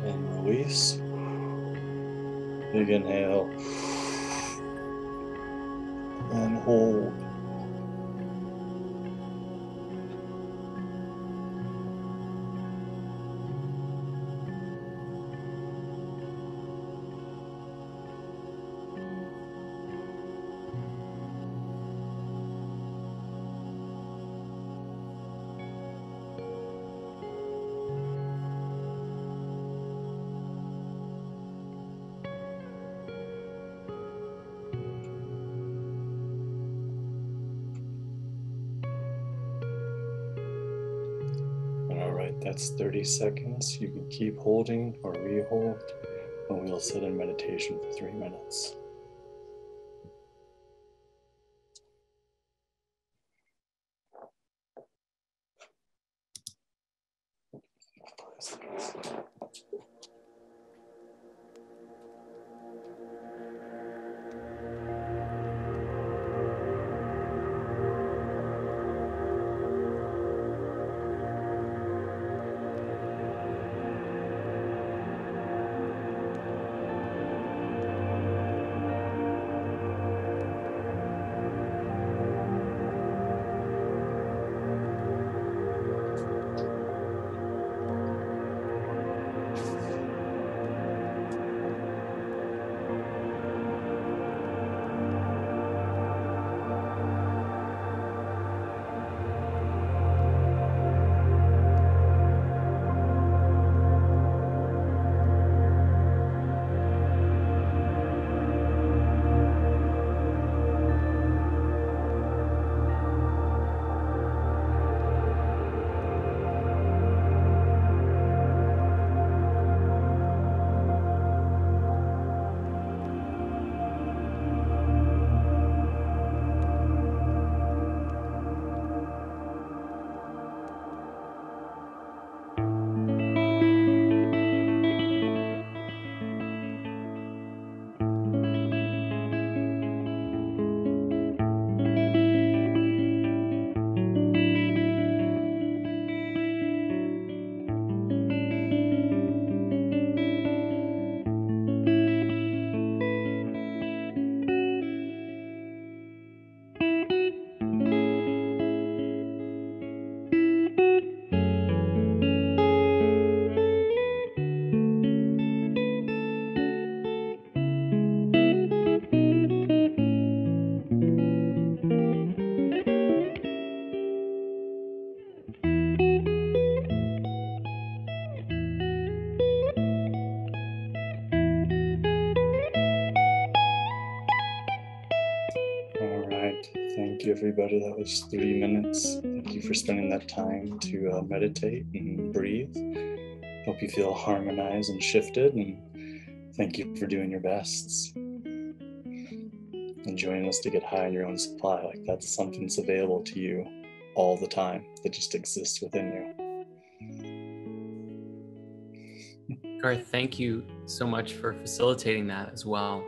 And release. Big inhale. And hold. That's 30 seconds. You can keep holding or re-hold, and we'll sit in meditation for 3 minutes. Thank you, everybody. That was 3 minutes. Thank you for spending that time to meditate and breathe. Hope you feel harmonized and shifted, and thank you for doing your bests and joining us to get high on your own supply. Like, that's something that's available to you all the time that just exists within you. Garth, thank you so much for facilitating that as well.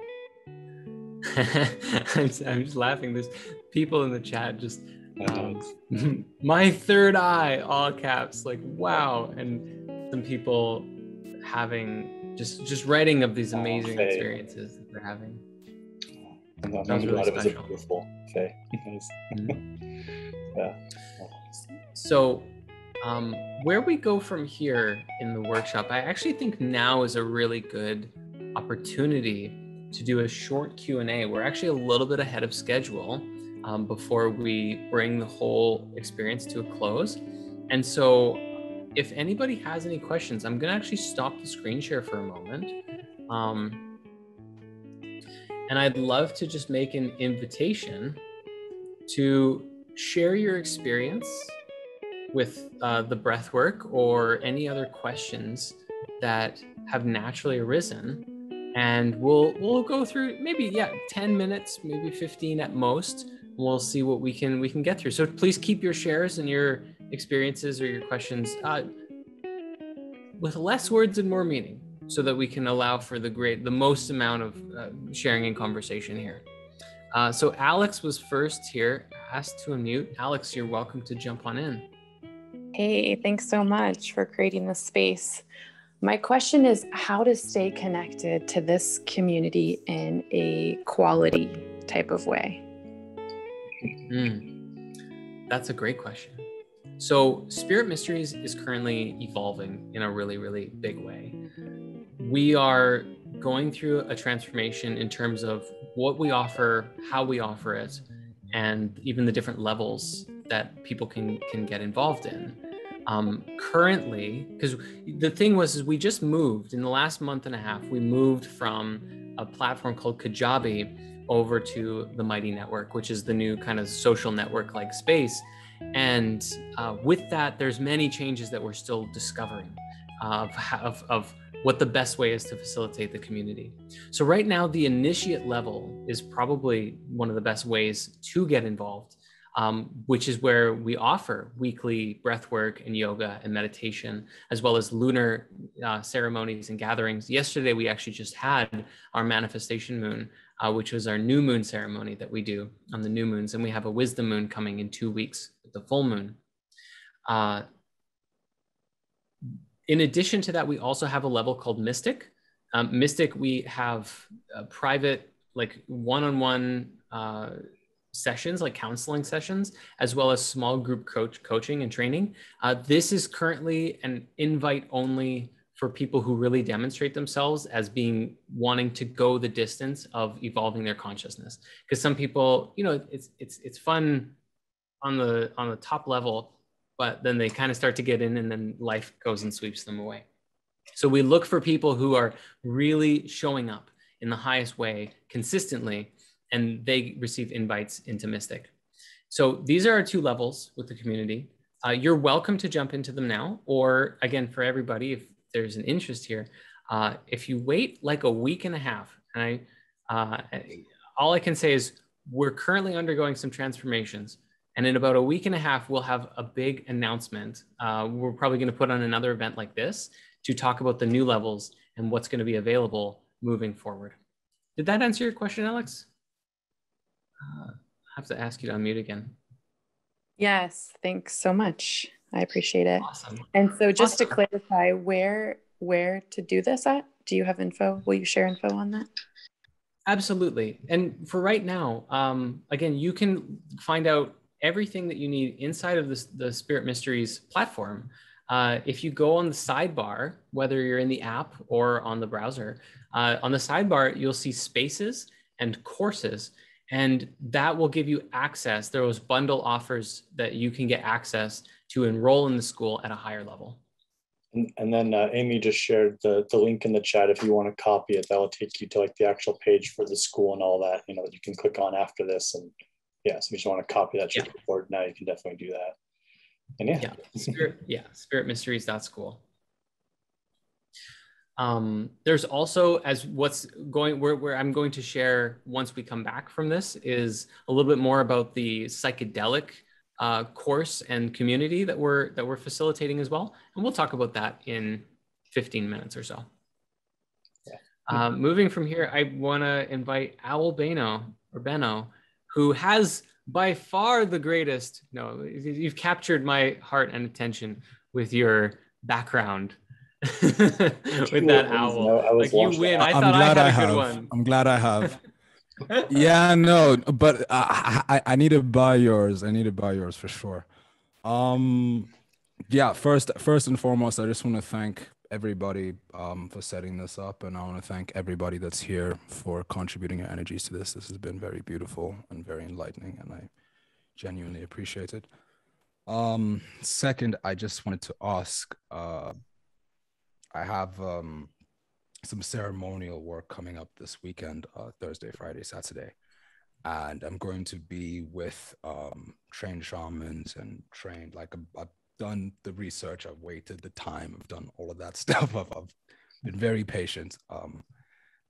I'm just laughing. There's people in the chat just my third eye, all caps, like wow. And some people having just writing of these amazing experiences that they're having. And that was really was a beautiful Faye. Yeah. So where we go from here in the workshop, I actually think now is a really good opportunity to do a short Q&A. We're actually a little bit ahead of schedule before we bring the whole experience to a close. And so if anybody has any questions, I'm gonna actually stop the screen share for a moment. And I'd love to just make an invitation to share your experience with the breath work or any other questions that have naturally arisen. And we'll go through maybe 10 minutes, maybe 15 at most. We'll see what we can get through. So please keep your shares and your experiences or your questions with less words and more meaning, so that we can allow for the most amount of sharing and conversation here. So Alex was first here, asked to unmute. Alex, you're welcome to jump on in. Hey, thanks so much for creating this space. My question is how to stay connected to this community in a quality type of way. That's a great question. So Spirit Mysteries is currently evolving in a really, really big way. We are going through a transformation in terms of what we offer, how we offer it, and even the different levels that people can get involved in. Currently, because the thing was we just moved in the last month and a half, we moved from a platform called Kajabi over to the Mighty Network, which is the new kind of social network like space. And with that, there's many changes that we're still discovering of what the best way is to facilitate the community. So right now, the initiate level is probably one of the best ways to get involved, which is where we offer weekly breath work and yoga and meditation, as well as lunar ceremonies and gatherings. Yesterday, we actually just had our manifestation moon, which was our new moon ceremony that we do on the new moons. And we have a wisdom moon coming in 2 weeks, the full moon. In addition to that, we also have a level called Mystic. Mystic, we have private, like one-on-one sessions, like counseling sessions, as well as small group coaching and training. This is currently an invite only for people who really demonstrate themselves as wanting to go the distance of evolving their consciousness. Because some people, it's fun on the top level, but then they kind of start to get in and then life goes and sweeps them away. So we look for people who are really showing up in the highest way consistently, and they receive invites into Mystic. So these are our 2 levels with the community. You're welcome to jump into them now, or again, for everybody, if there's an interest here, if you wait like a week and a half, and all I can say is we're currently undergoing some transformations. And in about a week and a half, we'll have a big announcement. We're probably going to put on another event like this to talk about the new levels and what's going to be available moving forward. Did that answer your question, Alex? I have to ask you to unmute again. Yes, thanks so much. I appreciate it. Awesome. And so just to clarify, where to do this at? Do you have info? Will you share info on that? Absolutely. And for right now, again, you can find out everything that you need inside of the Spirit Mysteries platform. If you go on the sidebar, whether you're in the app or on the browser, on the sidebar, you'll see spaces and courses, and that will give you access. Those bundle offers that you can get access to enroll in the school at a higher level. And then Amy just shared the link in the chat. If you want to copy it, that will take you to like the actual page for the school and all that, that you can click on after this. And yeah, so if you just want to copy that to your board now, you can definitely do that. And spiritmysteries.school. There's also, as what's going, where I'm going to share once we come back from this, is a little bit more about the psychedelic course and community that we're facilitating as well, and we'll talk about that in 15 minutes or so. Moving from here, I want to invite Owl Beno, who has by far the greatest. No, you've captured my heart and attention with your background. With that owl, like you win. I thought I had a good one. I'm glad I have. Yeah, no, but I need to buy yours. I need to buy yours for sure. Yeah, first and foremost, I just want to thank everybody for setting this up, and I want to thank everybody that's here for contributing your energies to this. This has been very beautiful and very enlightening, and I genuinely appreciate it. Second, I just wanted to ask, I have some ceremonial work coming up this weekend, Thursday, Friday, Saturday. And I'm going to be with trained shamans and trained, like I've done the research, I've waited the time, I've done all of that stuff. I've been very patient.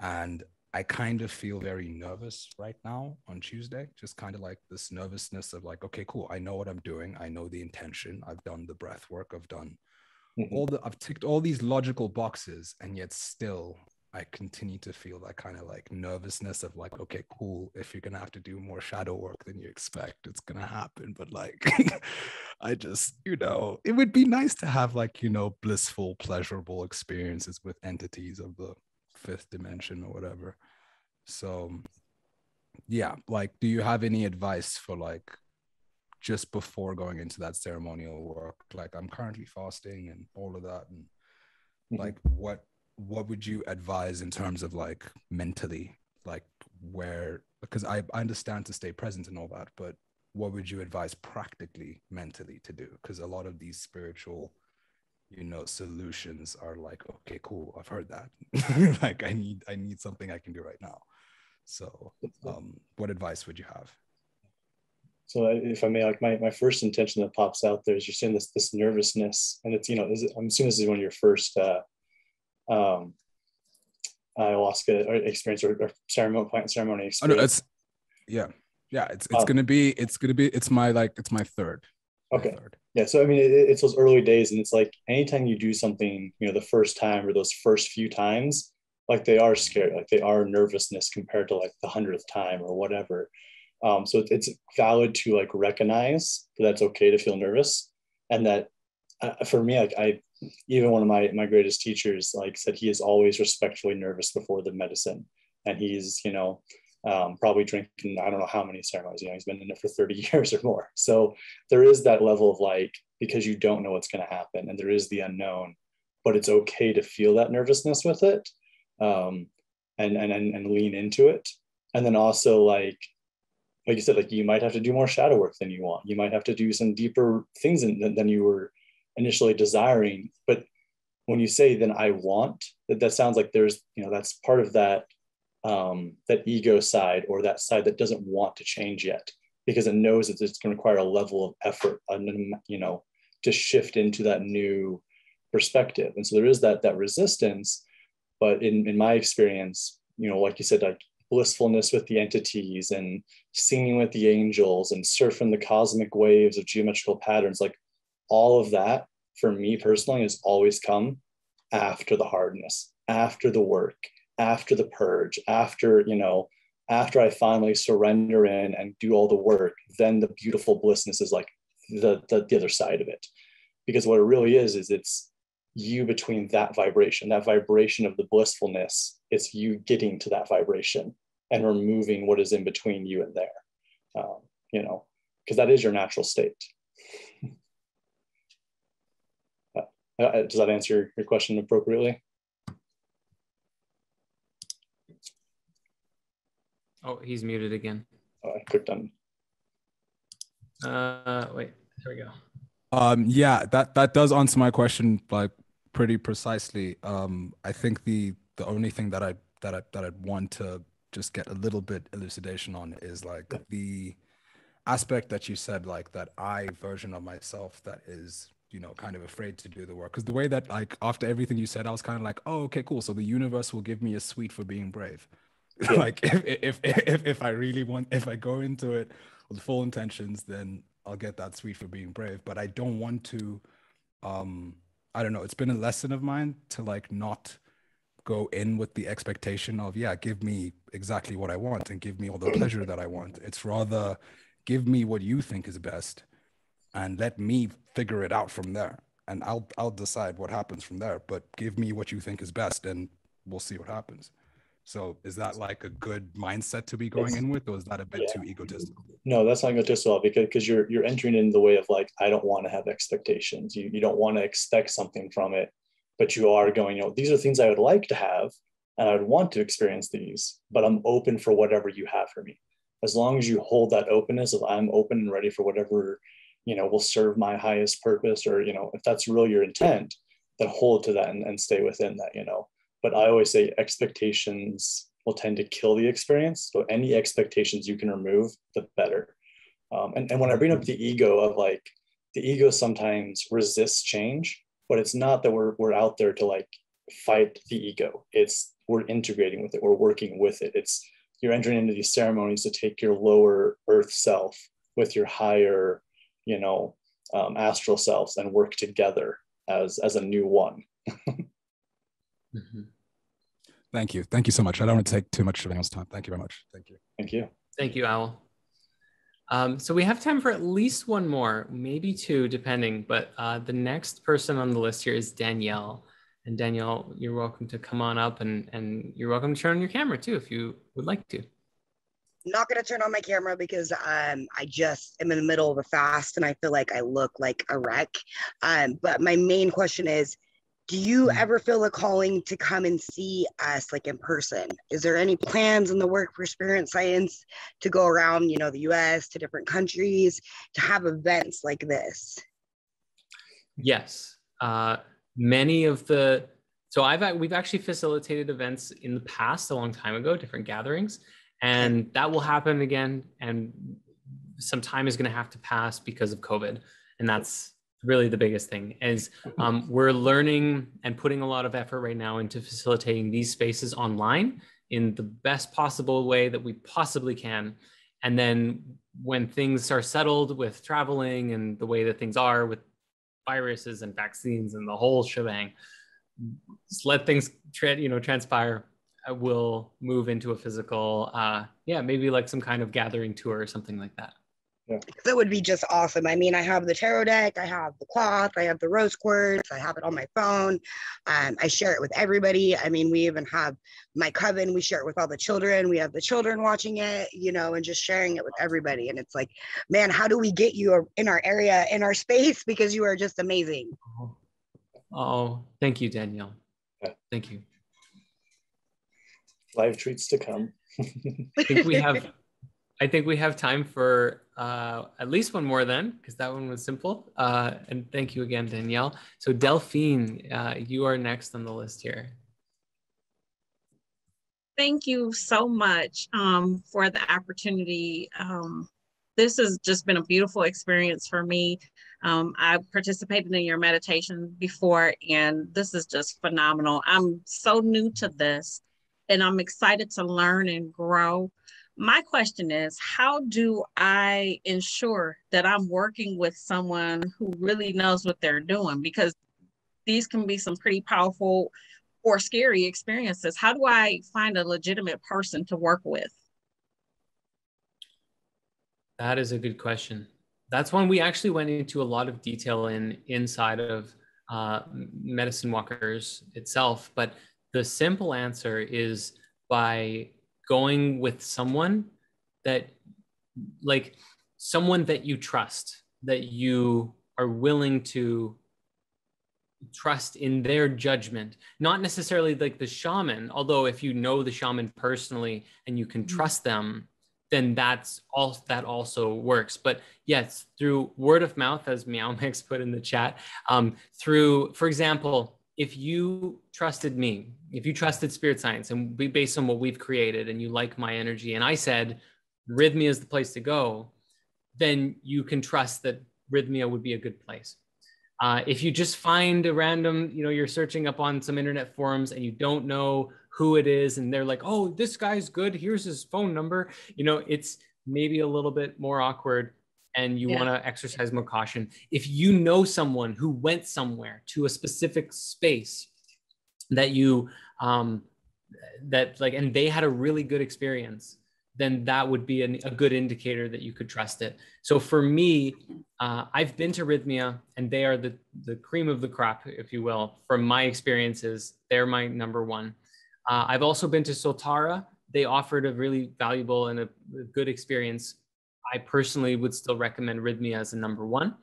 And I kind of feel very nervous right now on Tuesday, just kind of like this nervousness of like, okay, cool. I know what I'm doing. I know the intention. I've done the breath work. I've done I've ticked all these logical boxes, and yet still I continue to feel that kind of like nervousness of like, okay, cool. If you're going to have to do more shadow work than you expect, it's going to happen. But like, I just, it would be nice to have like, blissful, pleasurable experiences with entities of the 5th dimension or whatever. So yeah, like, do you have any advice for like, just before going into that ceremonial work? Like, I'm currently fasting and all of that, and like what would you advise in terms of like mentally, like where, because I understand to stay present and all that, but what would you advise practically mentally to do? Because a lot of these spiritual solutions are like, okay, cool, I've heard that. Like I need something I can do right now. So what advice would you have? So if I may, like my first intention that pops out there is you're saying this nervousness, and it's, you know, I'm assuming this is one of your first ayahuasca or experience or plant ceremony experience. Oh, no, it's my third. Okay. Yeah. So, I mean, it's those early days, and it's like anytime you do something, you know, the first time or those first few times, like they are scary, like they are nervousness compared to like the 100th time or whatever. So it's valid to like recognize that that's okay to feel nervous. And that for me, like even one of my greatest teachers, like said, he is always respectfully nervous before the medicine. And he's, you know, probably drinking, I don't know how many ceremonies, you know, he's been in it for 30 years or more. So there is that level of like, because you don't know what's going to happen and there is the unknown, but it's okay to feel that nervousness with it, and lean into it. And then also like you said, like you might have to do more shadow work than you want. You might have to do some deeper things than you were initially desiring. But when you say, then I want, that sounds like there's, you know, that's part of that, that ego side, or that side that doesn't want to change yet, because it knows that it's going to require a level of effort, you know, to shift into that new perspective. And so there is that resistance. But in my experience, you know, like you said, like blissfulness with the entities and singing with the angels and surfing the cosmic waves of geometrical patterns, like all of that for me personally has always come after the hardness, after the work, after the purge, after, you know, after I finally surrender in and do all the work. Then the beautiful blissness is like the other side of it. Because what it really is it's you between that vibration of the blissfulness. It's you getting to that vibration and removing what is in between you and there, you know, because that is your natural state. Does that answer your question appropriately? Oh, he's muted again. Oh, I clicked on. Wait, there we go. Yeah, that does answer my question like pretty precisely. I think the only thing that I'd want to just get a little bit elucidation on is like the aspect that you said, like that I version of myself that is, you know, kind of afraid to do the work. Because the way that, like, after everything you said, I was kind of like, oh, okay, cool. So the universe will give me a sweet for being brave. Yeah. Like if I really want, if I go into it with full intentions, then I'll get that sweet for being brave. But I don't want to, I don't know, it's been a lesson of mine to like not go in with the expectation of, yeah, give me exactly what I want and give me all the pleasure that I want. It's rather give me what you think is best and let me figure it out from there. And I'll decide what happens from there, but give me what you think is best and we'll see what happens. So is that like a good mindset to be going in with, or is that a bit too egotistical? No, that's not egotistical, because you're entering in the way of like, I don't want to have expectations. You don't want to expect something from it, but you are going, you know, these are things I would like to have and I would want to experience these, but I'm open for whatever you have for me. As long as you hold that openness of I'm open and ready for whatever, you know, will serve my highest purpose, or, you know, if that's really your intent, then hold to that and stay within that, you know. But I always say expectations will tend to kill the experience. So any expectations you can remove, the better. And when I bring up the ego of like, the ego sometimes resists change, but it's not that we're out there to like fight the ego. It's we're integrating with it. We're working with it. It's you're entering into these ceremonies to take your lower earth self with your higher, you know, astral selves and work together as a new one. Mm-hmm. Thank you. Thank you so much. I don't want to take too much of anyone's time. Thank you very much. Thank you. Thank you. Thank you, Owl. So we have time for at least one more, maybe two, depending. But the next person on the list here is Danielle. And Danielle, you're welcome to come on up, and you're welcome to turn on your camera too, if you would like to. I'm not going to turn on my camera because I just am in the middle of a fast and I feel like I look like a wreck. But my main question is, do you ever feel a calling to come and see us like in person? Is there any plans in the work for Spirit Science to go around, you know, the US to different countries to have events like this? Yes. Many of the, so we've actually facilitated events in the past a long time ago, different gatherings, and that will happen again. And some time is going to have to pass because of COVID. And that's really the biggest thing is we're learning and putting a lot of effort right now into facilitating these spaces online in the best possible way that we possibly can. And then when things are settled with traveling and the way that things are with viruses and vaccines and the whole shebang, just let things transpire. We'll move into a physical, maybe like some kind of gathering tour or something like that. Yeah. That would be just awesome. I mean, I have the tarot deck, I have the cloth, I have the rose quartz, I have it on my phone. I share it with everybody. I mean, we even have my coven, we share it with all the children. We have the children watching it, and just sharing it with everybody. And it's like, man, how do we get you in our area, in our space? Because you are just amazing. Oh, thank you, Danielle. Yeah. Thank you. Live treats to come. I think we have time for at least one more then, because that one was simple. And thank you again, Danielle. So Delphine, you are next on the list here. Thank you so much for the opportunity. This has just been a beautiful experience for me. I participated in your meditation before, and this is just phenomenal. I'm so new to this, and I'm excited to learn and grow. My question is, how do I ensure that I'm working with someone who really knows what they're doing? Because these can be some pretty powerful or scary experiences. How do I find a legitimate person to work with? That is a good question. That's one we actually went into a lot of detail inside of Medicine Walkers itself. But the simple answer is by going with someone that you trust, that you are willing to trust in their judgment, not necessarily like the shaman, although if you know the shaman personally and you can trust them, then that also works. But yes, through word of mouth, as Meow Mix put in the chat, for example, if you trusted me, if you trusted Spirit Science and based on what we've created and you like my energy, and I said, Rhythmia is the place to go, then you can trust that Rhythmia would be a good place. If you just find a random, you're searching up on some internet forums and you don't know who it is and they're like, oh, this guy's good, here's his phone number, it's maybe a little bit more awkward and you want to exercise more caution. If you know someone who went somewhere to a specific space that and they had a really good experience, then that would be a good indicator that you could trust it. So for me, I've been to Rhythmia and they are the cream of the crop, if you will. From my experiences, they're my number one. I've also been to Soltara. They offered a really valuable and a good experience. I personally would still recommend Rhythmia as a number one.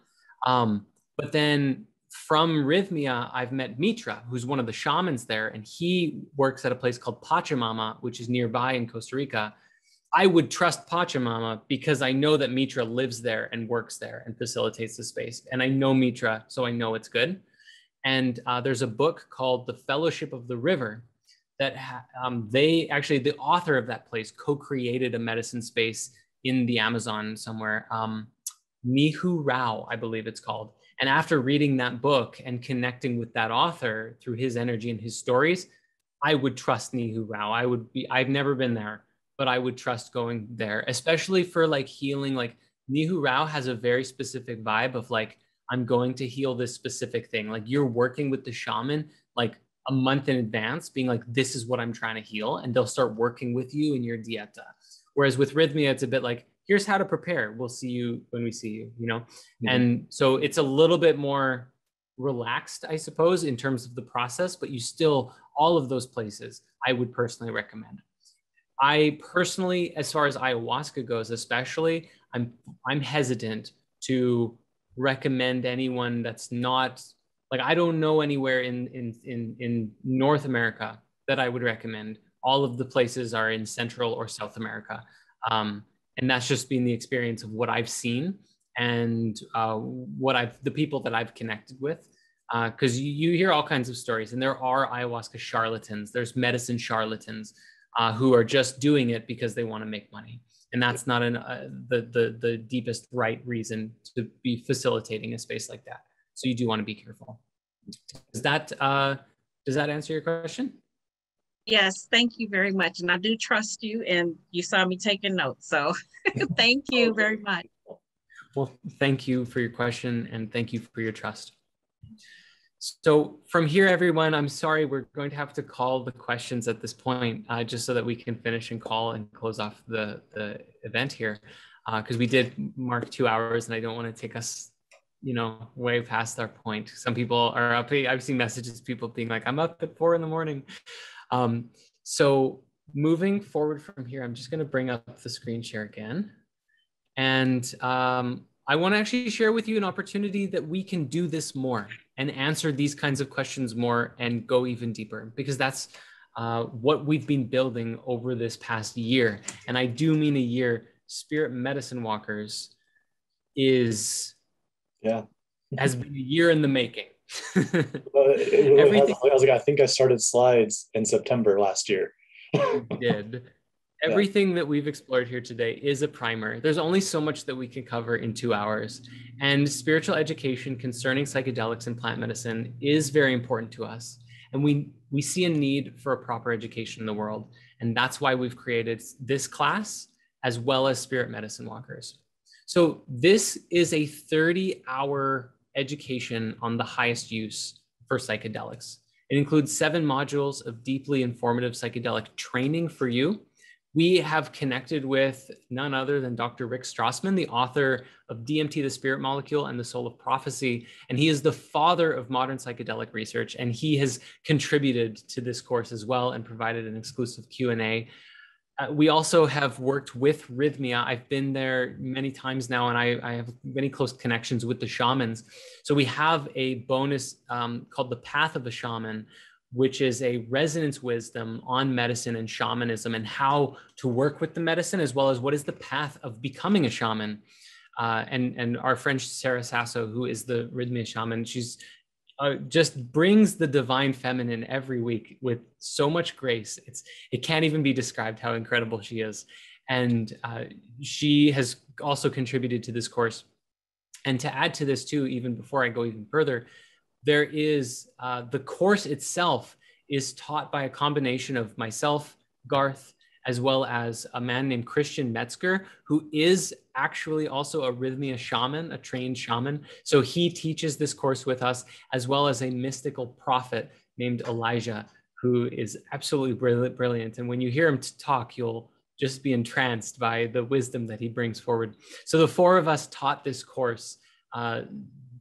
But then from Rhythmia, I've met Mitra, who's one of the shamans there, and he works at a place called Pachamama, which is nearby in Costa Rica. I would trust Pachamama because I know that Mitra lives there and works there and facilitates the space. And I know Mitra, so I know it's good. And there's a book called The Fellowship of the River that the author of that place co-created a medicine space in the Amazon somewhere. Nihu Rao, I believe it's called. And after reading that book and connecting with that author through his energy and his stories, I would trust Nihu Rao. I've never been there, but I would trust going there, especially for like healing. Like Nihu Rao has a very specific vibe of like, I'm going to heal this specific thing. Like you're working with the shaman, like a month in advance, being like, this is what I'm trying to heal. And they'll start working with you in your dieta. Whereas with Rhythmia, it's a bit like, here's how to prepare. We'll see you when we see you, Mm-hmm. And so it's a little bit more relaxed, I suppose, in terms of the process, but you still, all of those places, I would personally recommend. I personally, as far as ayahuasca goes, especially, I'm hesitant to recommend anyone that's not, like, I don't know anywhere in North America that I would recommend. All of the places are in Central or South America. And that's just been the experience of what I've seen and the people that I've connected with. Because you hear all kinds of stories, and there are ayahuasca charlatans. There's medicine charlatans who are just doing it because they want to make money. And that's not the deepest right reason to be facilitating a space like that. So you do want to be careful. Does that answer your question? Yes, thank you very much. And I do trust you, and you saw me taking notes. So thank you very much. Well, thank you for your question, and thank you for your trust. So from here, everyone, I'm sorry, we're going to have to call the questions at this point, just so that we can finish and call and close off the event here, because we did mark 2 hours, and I don't want to take us, way past our point. Some people are up. I've seen messages, people being like, I'm up at 4 a.m. So moving forward from here, I'm just going to bring up the screen share again. And I want to actually share with you an opportunity that we can do this more and answer these kinds of questions more and go even deeper, because that's what we've been building over this past year. And I do mean a year. Spirit Medicine Walkers has been a year in the making. I think I started slides in September last year. You did. Everything that we've explored here today is a primer. There's only so much that we can cover in 2 hours. And spiritual education concerning psychedelics and plant medicine is very important to us. And we see a need for a proper education in the world. And that's why we've created this class, as well as Spirit Medicine Walkers. So this is a 30-hour education on the highest use for psychedelics. It includes 7 modules of deeply informative psychedelic training for you. We have connected with none other than Dr. Rick Strassman, the author of DMT, the Spirit Molecule, and the Soul of Prophecy. And he is the father of modern psychedelic research. And he has contributed to this course as well and provided an exclusive Q&A. We also have worked with Rhythmia. I've been there many times now, and I have many close connections with the shamans. So we have a bonus called The Path of a Shaman, which is a resonance wisdom on medicine and shamanism and how to work with the medicine, as well as what is the path of becoming a shaman. And our friend Sarah Sasso, who is the Rhythmia shaman, she's just brings the divine feminine every week with so much grace. It can't even be described how incredible she is. And she has also contributed to this course. And to add to this too, even before I go even further, there is the course itself is taught by a combination of myself, Garth, as well as a man named Christian Metzger, who is actually also a Rhythmia shaman, a trained shaman. So he teaches this course with us, as well as a mystical prophet named Elijah, who is absolutely brilliant. And when you hear him talk, you'll just be entranced by the wisdom that he brings forward. So the 4 of us taught this course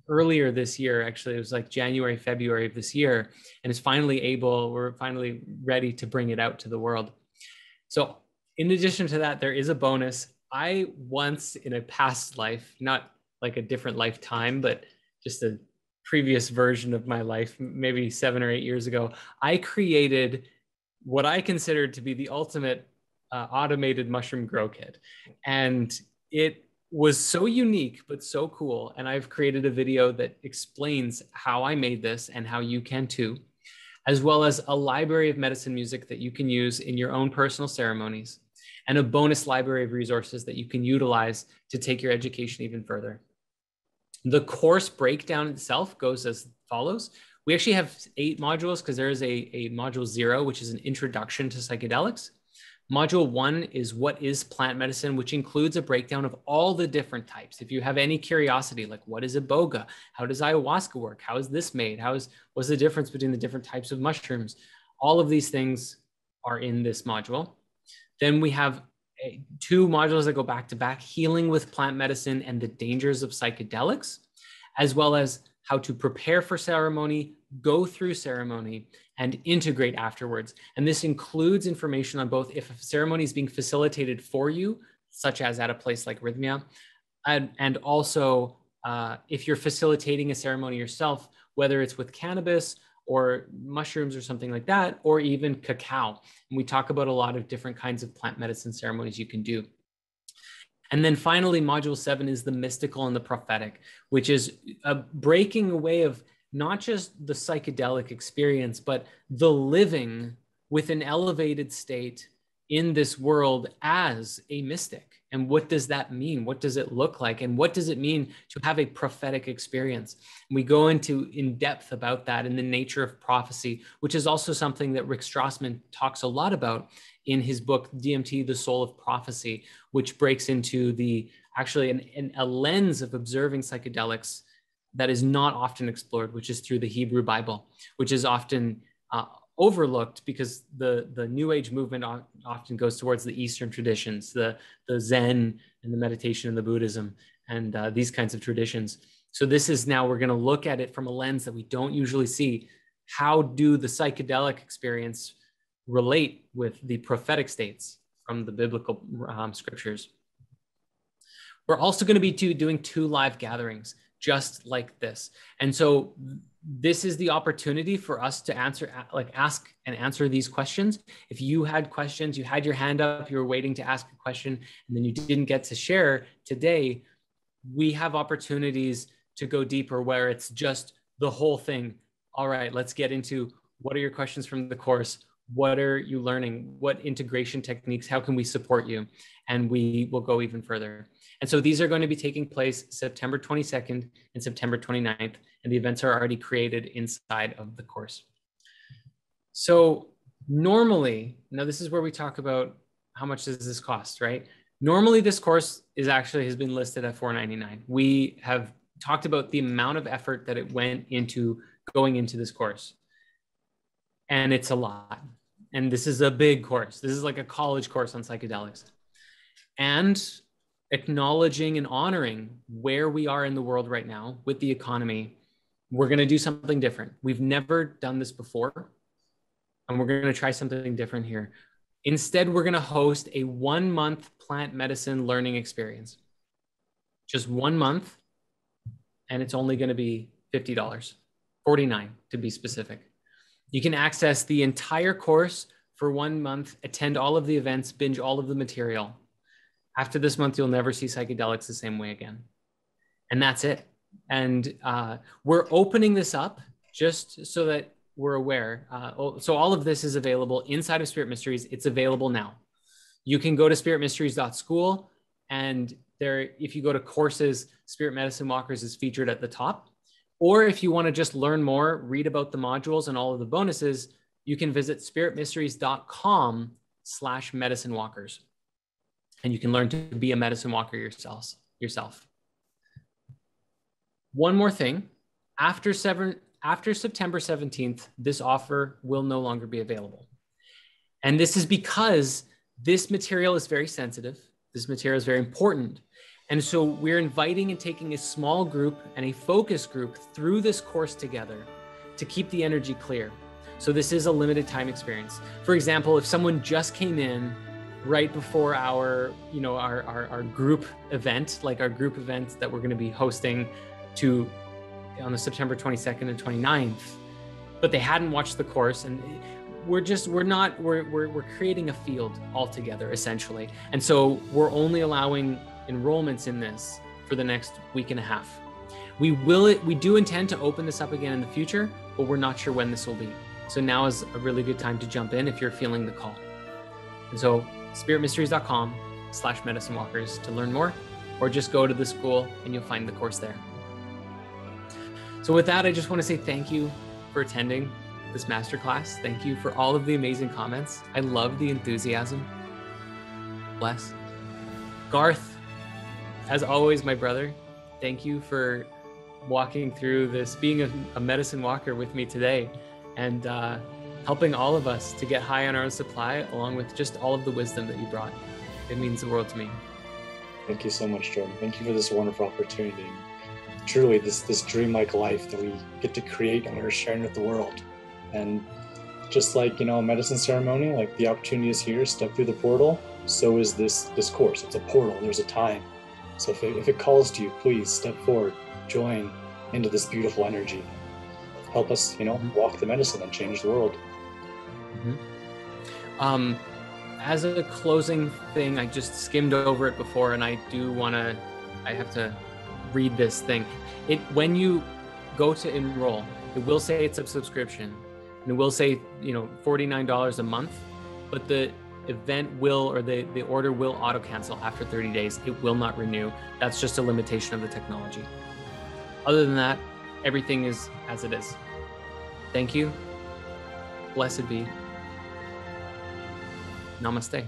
earlier this year. Actually, it was like January, February of this year, and we're finally ready to bring it out to the world. So in addition to that, there is a bonus. I once in a past life, not like a different lifetime, but just a previous version of my life, maybe 7 or 8 years ago, I created what I considered to be the ultimate automated mushroom grow kit. And it was so unique, but so cool. And I've created a video that explains how I made this and how you can too, as well as a library of medicine music that you can use in your own personal ceremonies, and a bonus library of resources that you can utilize to take your education even further. The course breakdown itself goes as follows. We actually have 8 modules because there is a module 0, which is an introduction to psychedelics. Module 1 is what is plant medicine, which includes a breakdown of all the different types. If you have any curiosity, like what is iboga? How does ayahuasca work? How is this made? What's the difference between the different types of mushrooms? All of these things are in this module. Then we have 2 modules that go back to back, healing with plant medicine and the dangers of psychedelics, as well as how to prepare for ceremony, go through ceremony, and integrate afterwards. And this includes information on both if a ceremony is being facilitated for you, such as at a place like Rhythmia, and also if you're facilitating a ceremony yourself, whether it's with cannabis or mushrooms or something like that, or even cacao. And we talk about a lot of different kinds of plant medicine ceremonies you can do. And then finally, module 7 is the mystical and the prophetic, which is a breaking away of not just the psychedelic experience, but the living with an elevated state in this world as a mystic. And what does that mean? What does it look like? And what does it mean to have a prophetic experience? We go into in depth about that and the nature of prophecy, which is also something that Rick Strassman talks a lot about in his book, DMT, The Soul of Prophecy, which breaks into the actually a lens of observing psychedelics that is not often explored, which is through the Hebrew Bible, which is often overlooked because the New Age movement often goes towards the Eastern traditions, the Zen and the meditation and the Buddhism and these kinds of traditions. So this is now, we're going to look at it from a lens that we don't usually see. How do the psychedelic experience relate with the prophetic states from the biblical scriptures? We're also going to be doing 2 live gatherings just like this. And so this is the opportunity for us to ask and answer these questions. If you had questions, you had your hand up, you were waiting to ask a question, and then you didn't get to share today, we have opportunities to go deeper where it's just the whole thing. All right, let's get into what are your questions from the course? What are you learning? What integration techniques? How can we support you? And we will go even further. And so these are going to be taking place September 22nd and September 29th, and the events are already created inside of the course. So normally, now this is where we talk about how much does this cost, right? Normally this course has been listed at $499. We have talked about the amount of effort that it went into going into this course. And it's a lot. And this is a big course. This is like a college course on psychedelics. And acknowledging and honoring where we are in the world right now with the economy, we're going to do something different. We've never done this before, and we're going to try something different here. Instead, we're going to host a 1-month plant medicine learning experience. Just 1 month, and it's only going to be $50, $49 to be specific. You can access the entire course for 1 month, attend all of the events, binge all of the material. After this month, you'll never see psychedelics the same way again. And that's it. And we're opening this up just so that we're aware. So all of this is available inside of Spirit Mysteries. It's available now. You can go to spiritmysteries.school, and there, if you go to courses, Spirit Medicine Walkers is featured at the top. Or if you want to just learn more, read about the modules and all of the bonuses, you can visit spiritmysteries.com/medicine walkers. And you can learn to be a medicine walker yourself. One more thing, after September 17th, this offer will no longer be available. And this is because this material is very sensitive. This material is very important. And so we're inviting and taking a small group and a focus group through this course together to keep the energy clear. So this is a limited time experience. For example, if someone just came in right before our group event, like our group event that we're going to be hosting on the September 22nd and 29th, but they hadn't watched the course, and we're creating a field altogether, essentially. And so we're only allowing enrollments in this for the next week and a half. We do intend to open this up again in the future, but we're not sure when this will be. So now is a really good time to jump in if you're feeling the call. And so spiritmysteries.com/medicine walkers to learn more, or just go to the school and you'll find the course there. So with that, I just want to say thank you for attending this masterclass. Thank you for all of the amazing comments. I love the enthusiasm. Bless. Garth, as always, my brother, thank you for walking through this, being a medicine walker with me today, and helping all of us to get high on our own supply, along with just all of the wisdom that you brought. It means the world to me. Thank you so much, Jordan. Thank you for this wonderful opportunity. Truly, this dreamlike life that we get to create and we're sharing with the world. And just like, a medicine ceremony, like the opportunity is here, step through the portal, so is this course. It's a portal, there's a time. So if it calls to you, please step forward, join into this beautiful energy. Help us, walk the medicine and change the world. Mm-hmm. As a closing thing, I just skimmed over it before, and I have to read this thing. When you go to enroll, it will say it's a subscription, and it will say, $49 a month, but the event will, or the order will auto cancel after 30 days. It will not renew. That's just a limitation of the technology. Other than that, everything is as it is. Thank you. Blessed be. Namaste.